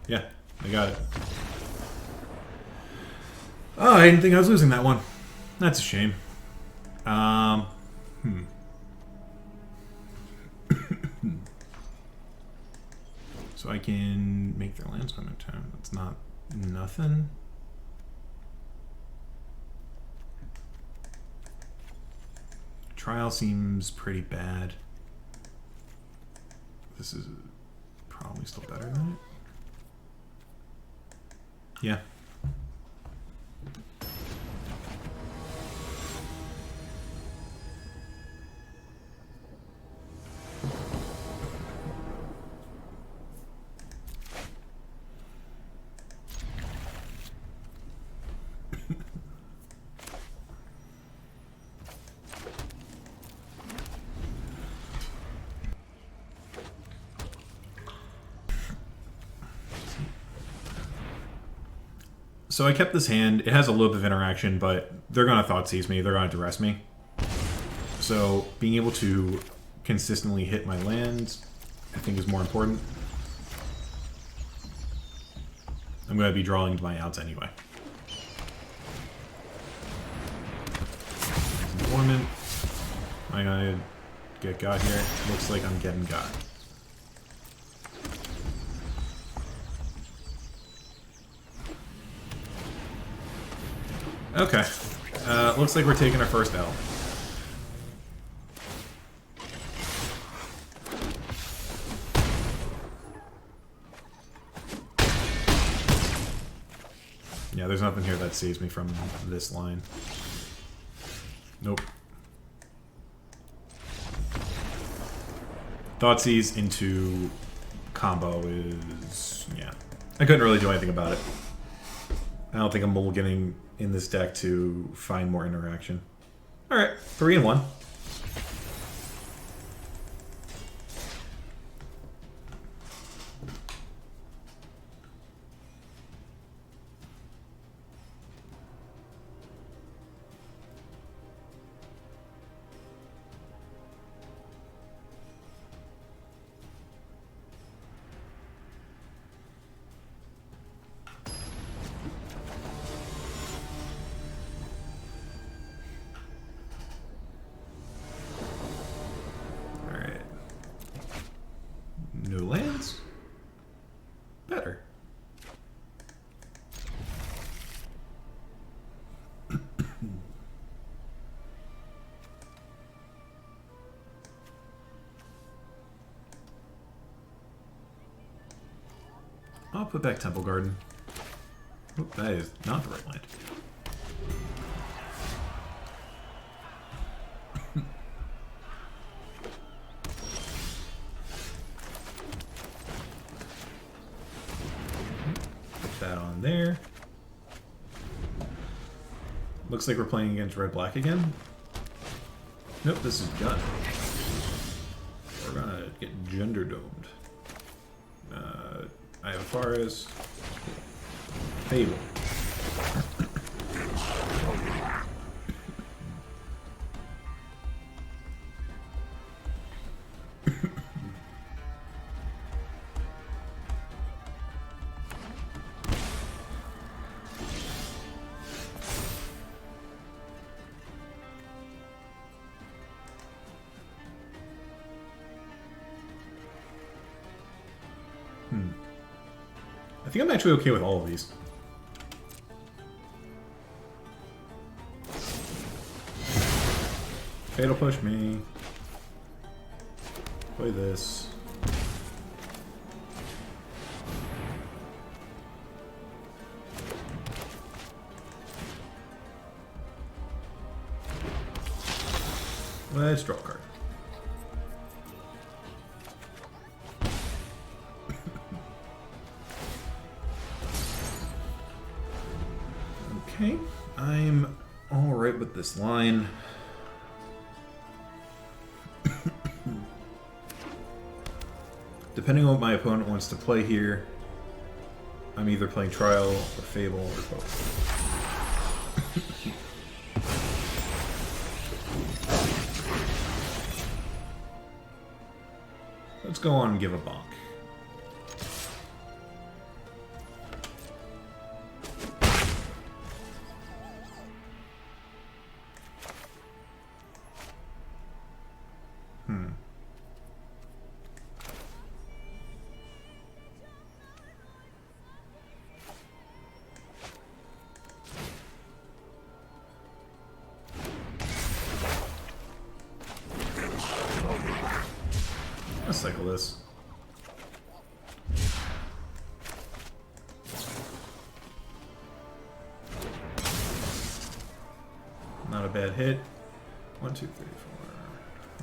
Yeah, they got it. Oh, I didn't think I was losing that one. That's a shame. So I can make their lands come in town. That's not nothing. Trial seems pretty bad. This is probably still better than it. Yeah. So I kept this hand. It has a little bit of interaction, but they're going to thought seize me. They're going to duress me. So being able to consistently hit my lands, I think, is more important. I'm going to be drawing to my outs anyway. Dormant. Am I going to get got here? Looks like I'm getting got. Okay. Looks like we're taking our first L. Yeah, there's nothing here that saves me from this line. Nope. Thoughtseize into combo is... yeah. I couldn't really do anything about it. I don't think I'm mulliganing in this deck to find more interaction. Alright, 3 and 1. No lands? Better. I'll put back Temple Garden. Oh, that is not the right land. That on there. Looks like we're playing against red-black again. Nope, this is gun. We're gonna get gender domed. I have Faris. Fable. I think I'm actually okay with all of these. Fatal push me. Play this. Let's draw a card. Okay, I'm alright with this line. Depending on what my opponent wants to play here, I'm either playing Trial or Fable or both. Let's go on and give a bonk. Let's cycle this. Not a bad hit. 1, 2, 3,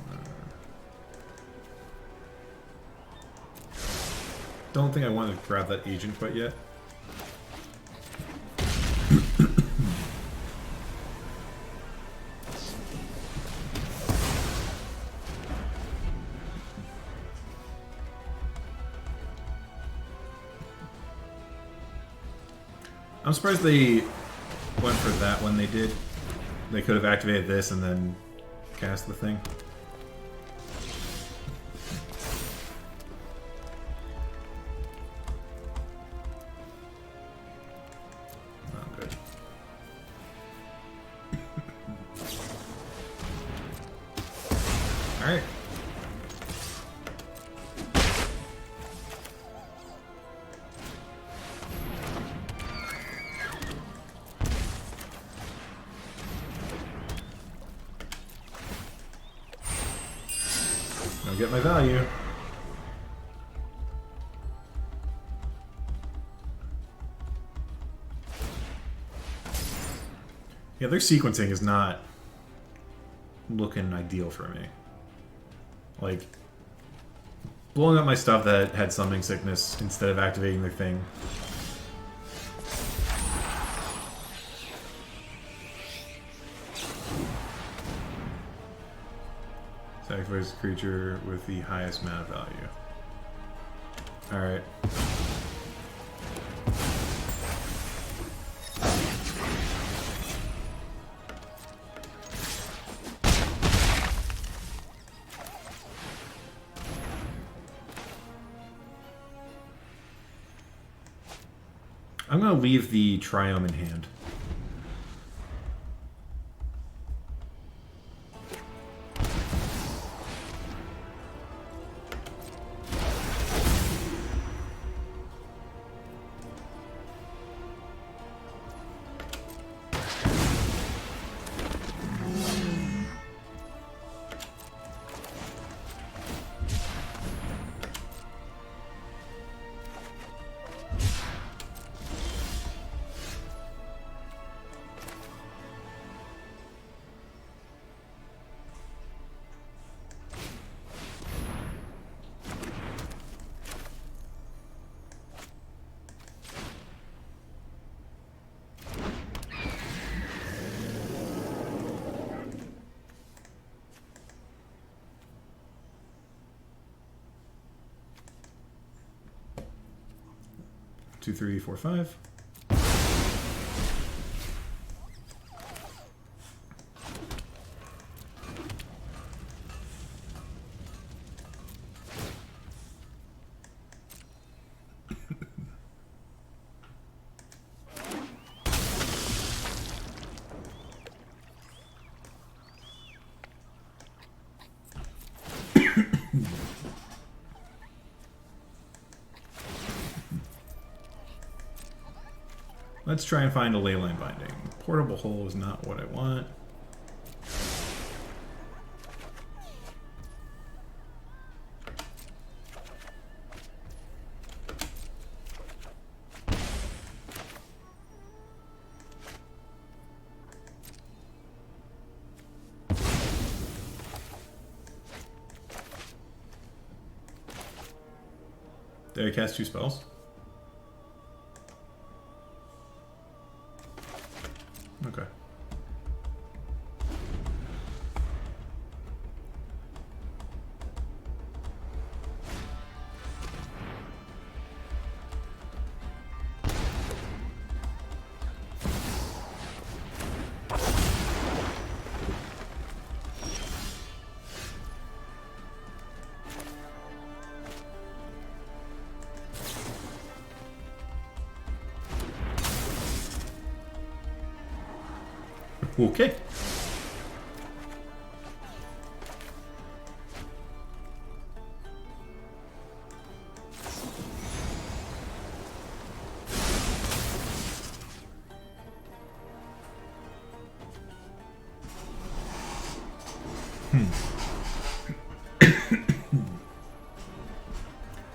4. Don't think I want to grab that agent quite yet. I'm surprised they went for that when they did. They could have activated this and then cast the thing. Oh, good. Alright. I'll get my value. Yeah, their sequencing is not looking ideal for me. Like, blowing up my stuff that had summoning sickness instead of activating their thing. Sacrifice a creature with the highest mana value. Alright. I'm going to leave the Triome in hand. Two, three, four, five. Let's try and find a leyline binding. Portable hole is not what I want. Did I cast 2 spells? Okay. Okay.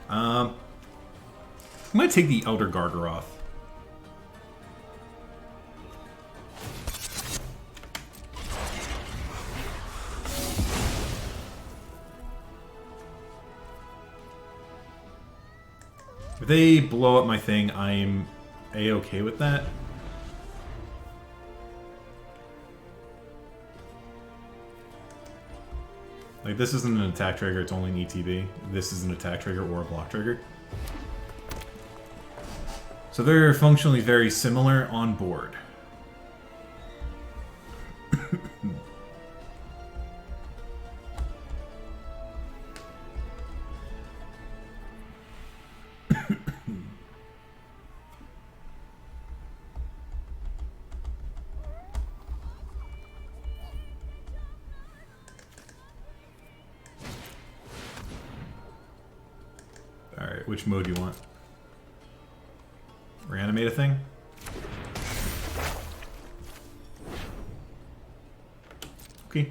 I'm gonna take the Elder Gargaroth. If they blow up my thing, I'm A-okay with that. Like, this isn't an attack trigger, it's only an ETB. This is an attack trigger or a block trigger. So they're functionally very similar on board. Alright, which mode do you want? Reanimate a thing? Okay.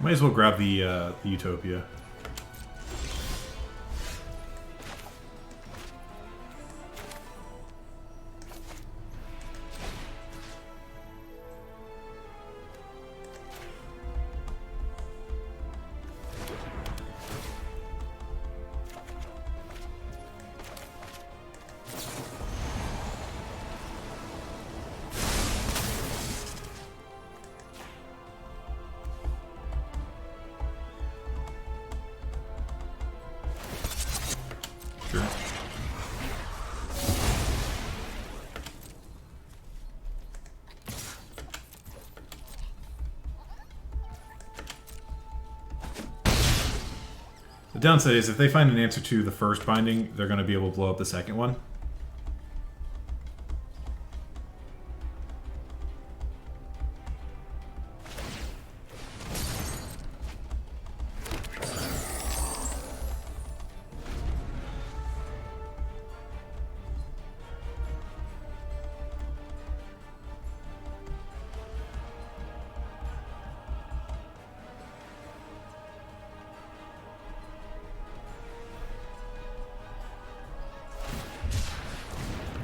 Might as well grab the Utopia. Sure. The downside is if they find an answer to the first binding, they're going to be able to blow up the second one.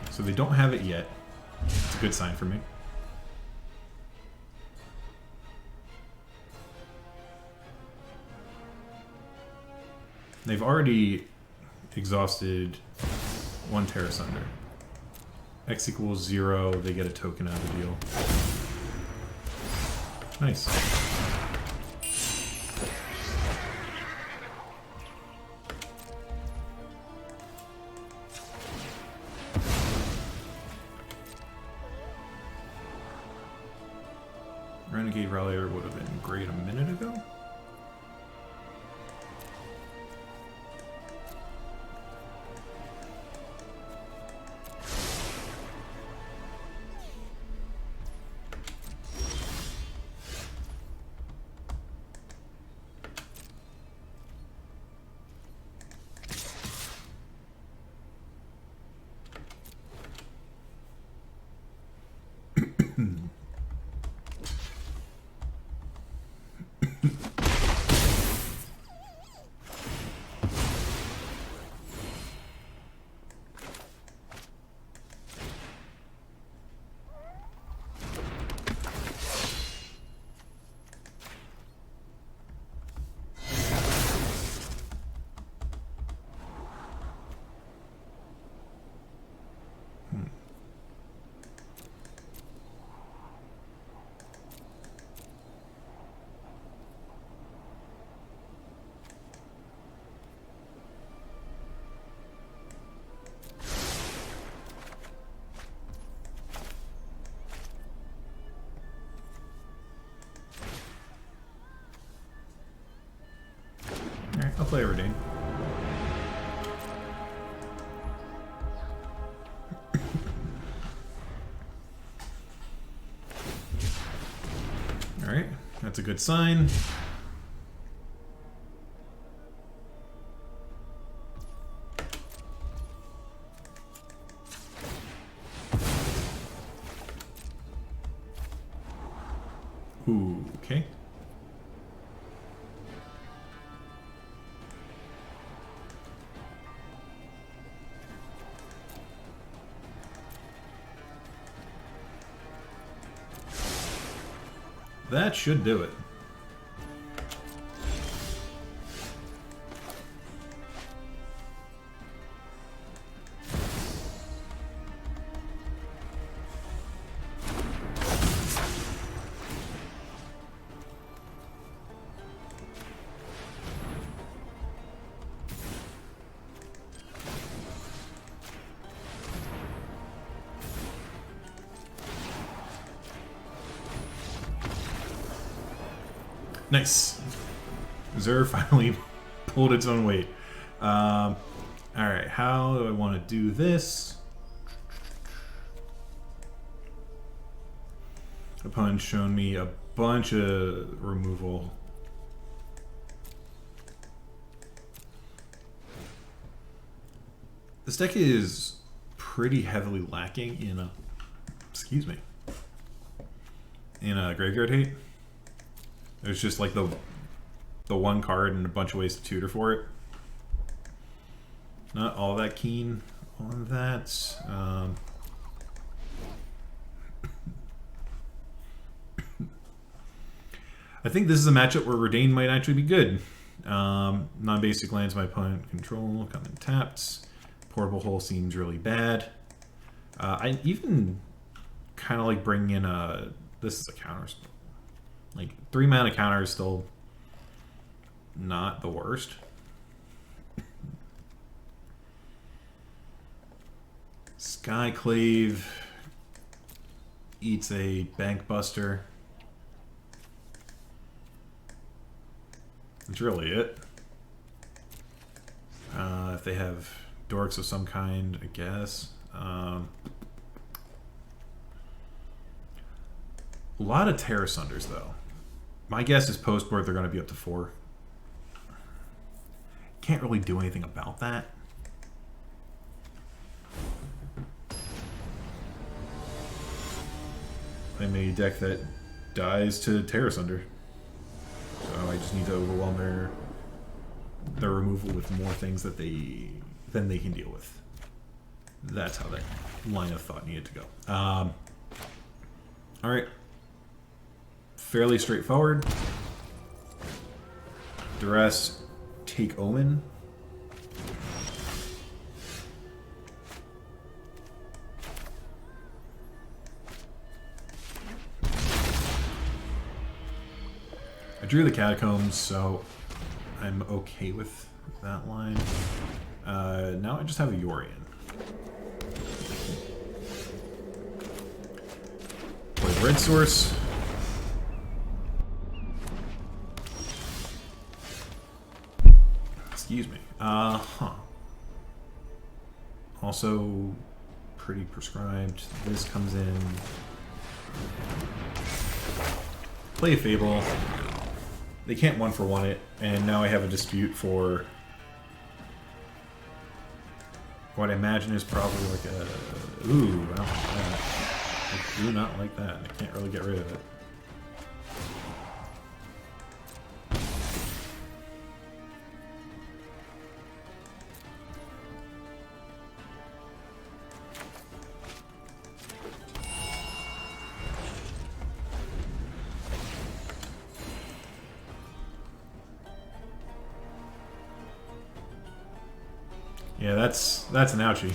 So they don't have it yet. It's a good sign for me. They've already exhausted one Terra Sunder. X equals 0, they get a token out of the deal. Nice. Renegade Rallier would have been great a minute ago. Alright, I'll play Everdean. Alright, that's a good sign. Ooh, okay. That should do it. Nice. Zer finally pulled its own weight. Alright, how do I want to do this? Opponent's shown me a bunch of removal. This deck is pretty heavily lacking in a... Excuse me. In a graveyard hate. There's just like the one card and a bunch of ways to tutor for it. Not all that keen on that. I think this is a matchup where Redain might actually be good. Non-basic lands my opponent control come in tapped. Portable Hole seems really bad. I even kind of like bringing in a... This is a counter spell. Like, 3 mana counter is still not the worst. Skyclave eats a Bank Buster. That's really it. If they have dorks of some kind, I guess. A lot of Terra Sunders, though. My guess is post-board they're going to be up to 4. Can't really do anything about that. I made a deck that dies to Terra Sunder. So I just need to overwhelm their removal with more things that than they can deal with. That's how that line of thought needed to go. Alright. Fairly straightforward. Duress, take Omen. I drew the Catacombs, so I'm okay with that line. Now I just have a Yorion. Play Red Source. Excuse me. Also, pretty prescribed. This comes in. Play a Fable. They can't 1-for-1 it, and now I have a dispute for what I imagine is probably like a... Ooh, I don't like that. I do not like that. I can't really get rid of it. Yeah, that's an ouchie.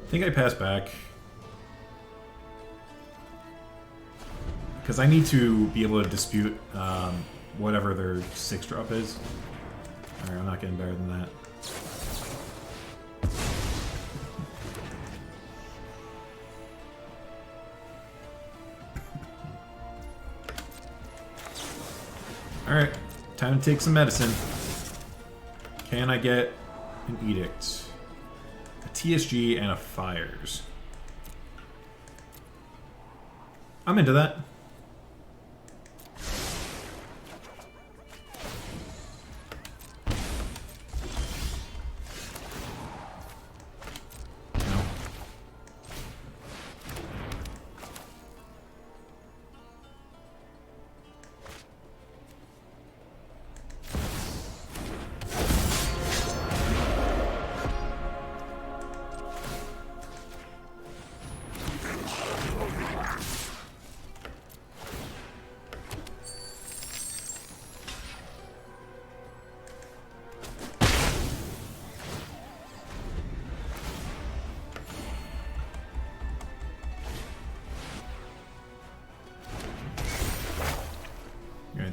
I think I pass back. Because I need to be able to dispute whatever their 6-drop is. Alright, I'm not getting better than that. Alright, time to take some medicine. Can I get an Edict? A TSG and a Fires. I'm into that.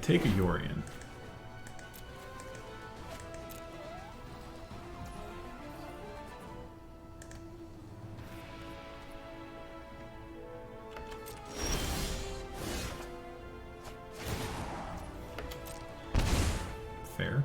take a Yorian. Fair.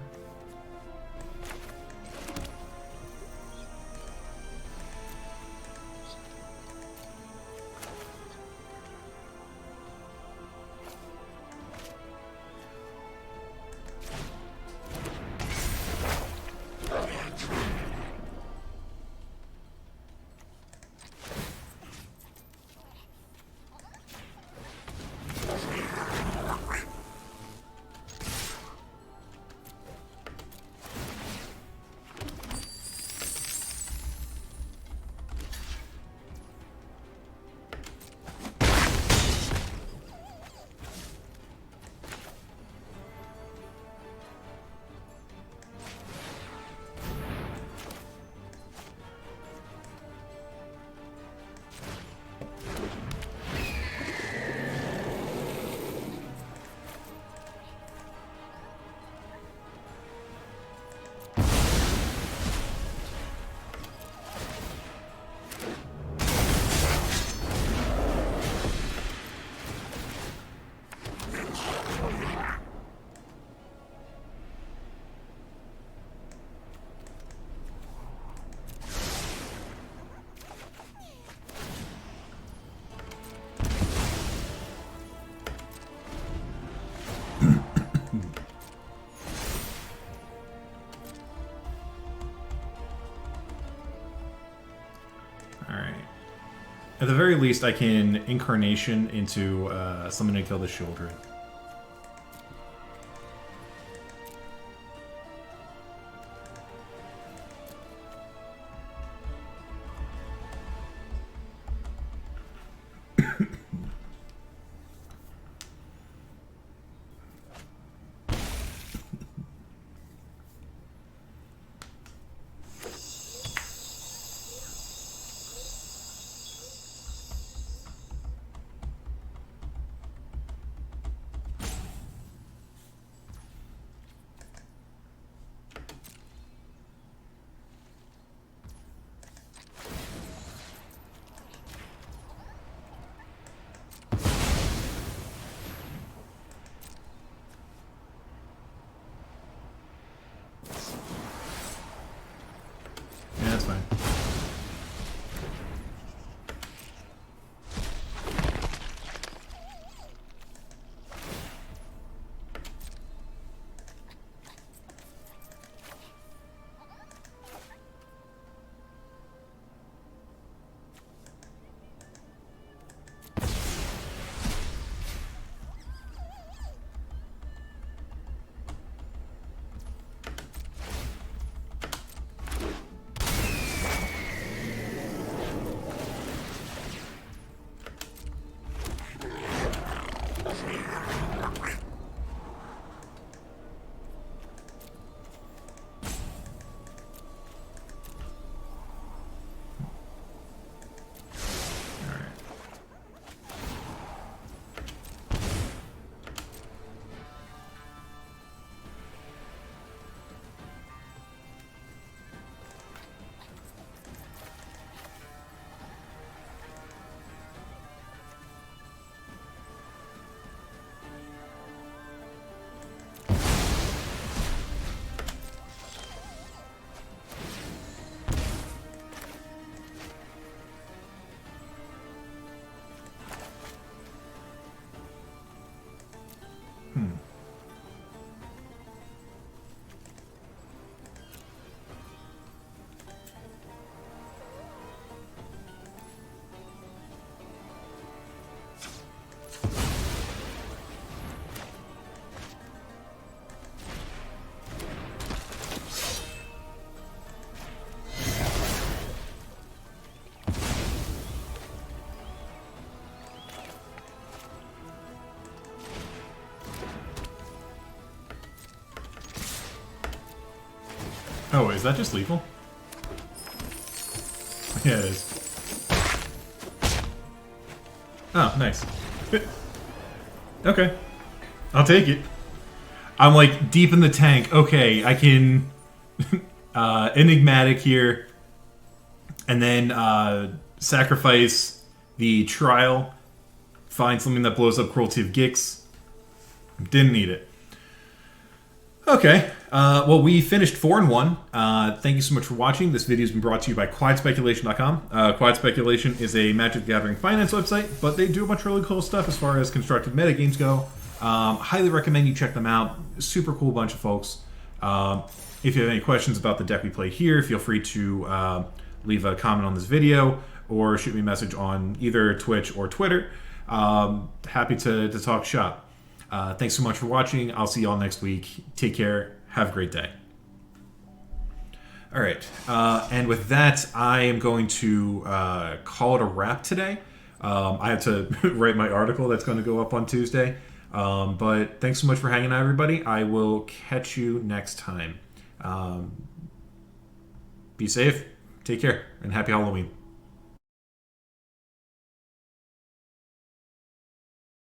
At the very least, I can incarnation into something to kill the children. Yeah, that's fine. Oh, is that just lethal? Yeah, it is. Oh, nice. Okay. I'll take it. I'm like deep in the tank. Okay, I can enigmatic here, and then sacrifice the trial. Find something that blows up Cruelty of Gix. Didn't need it. Okay, well, we finished 4 and 1. Thank you so much for watching. This video has been brought to you by QuietSpeculation.com. Quiet Speculation is a Magic the Gathering finance website, but they do a bunch of really cool stuff as far as constructed metagames go. Highly recommend you check them out. Super cool bunch of folks. If you have any questions about the deck we played here, feel free to leave a comment on this video or shoot me a message on either Twitch or Twitter. Happy to talk shop. Thanks so much for watching. I'll see you all next week. Take care. Have a great day. All right. And with that, I am going to call it a wrap today. I have to write my article that's going to go up on Tuesday. But thanks so much for hanging out, everybody. I will catch you next time. Be safe. Take care. And happy Halloween.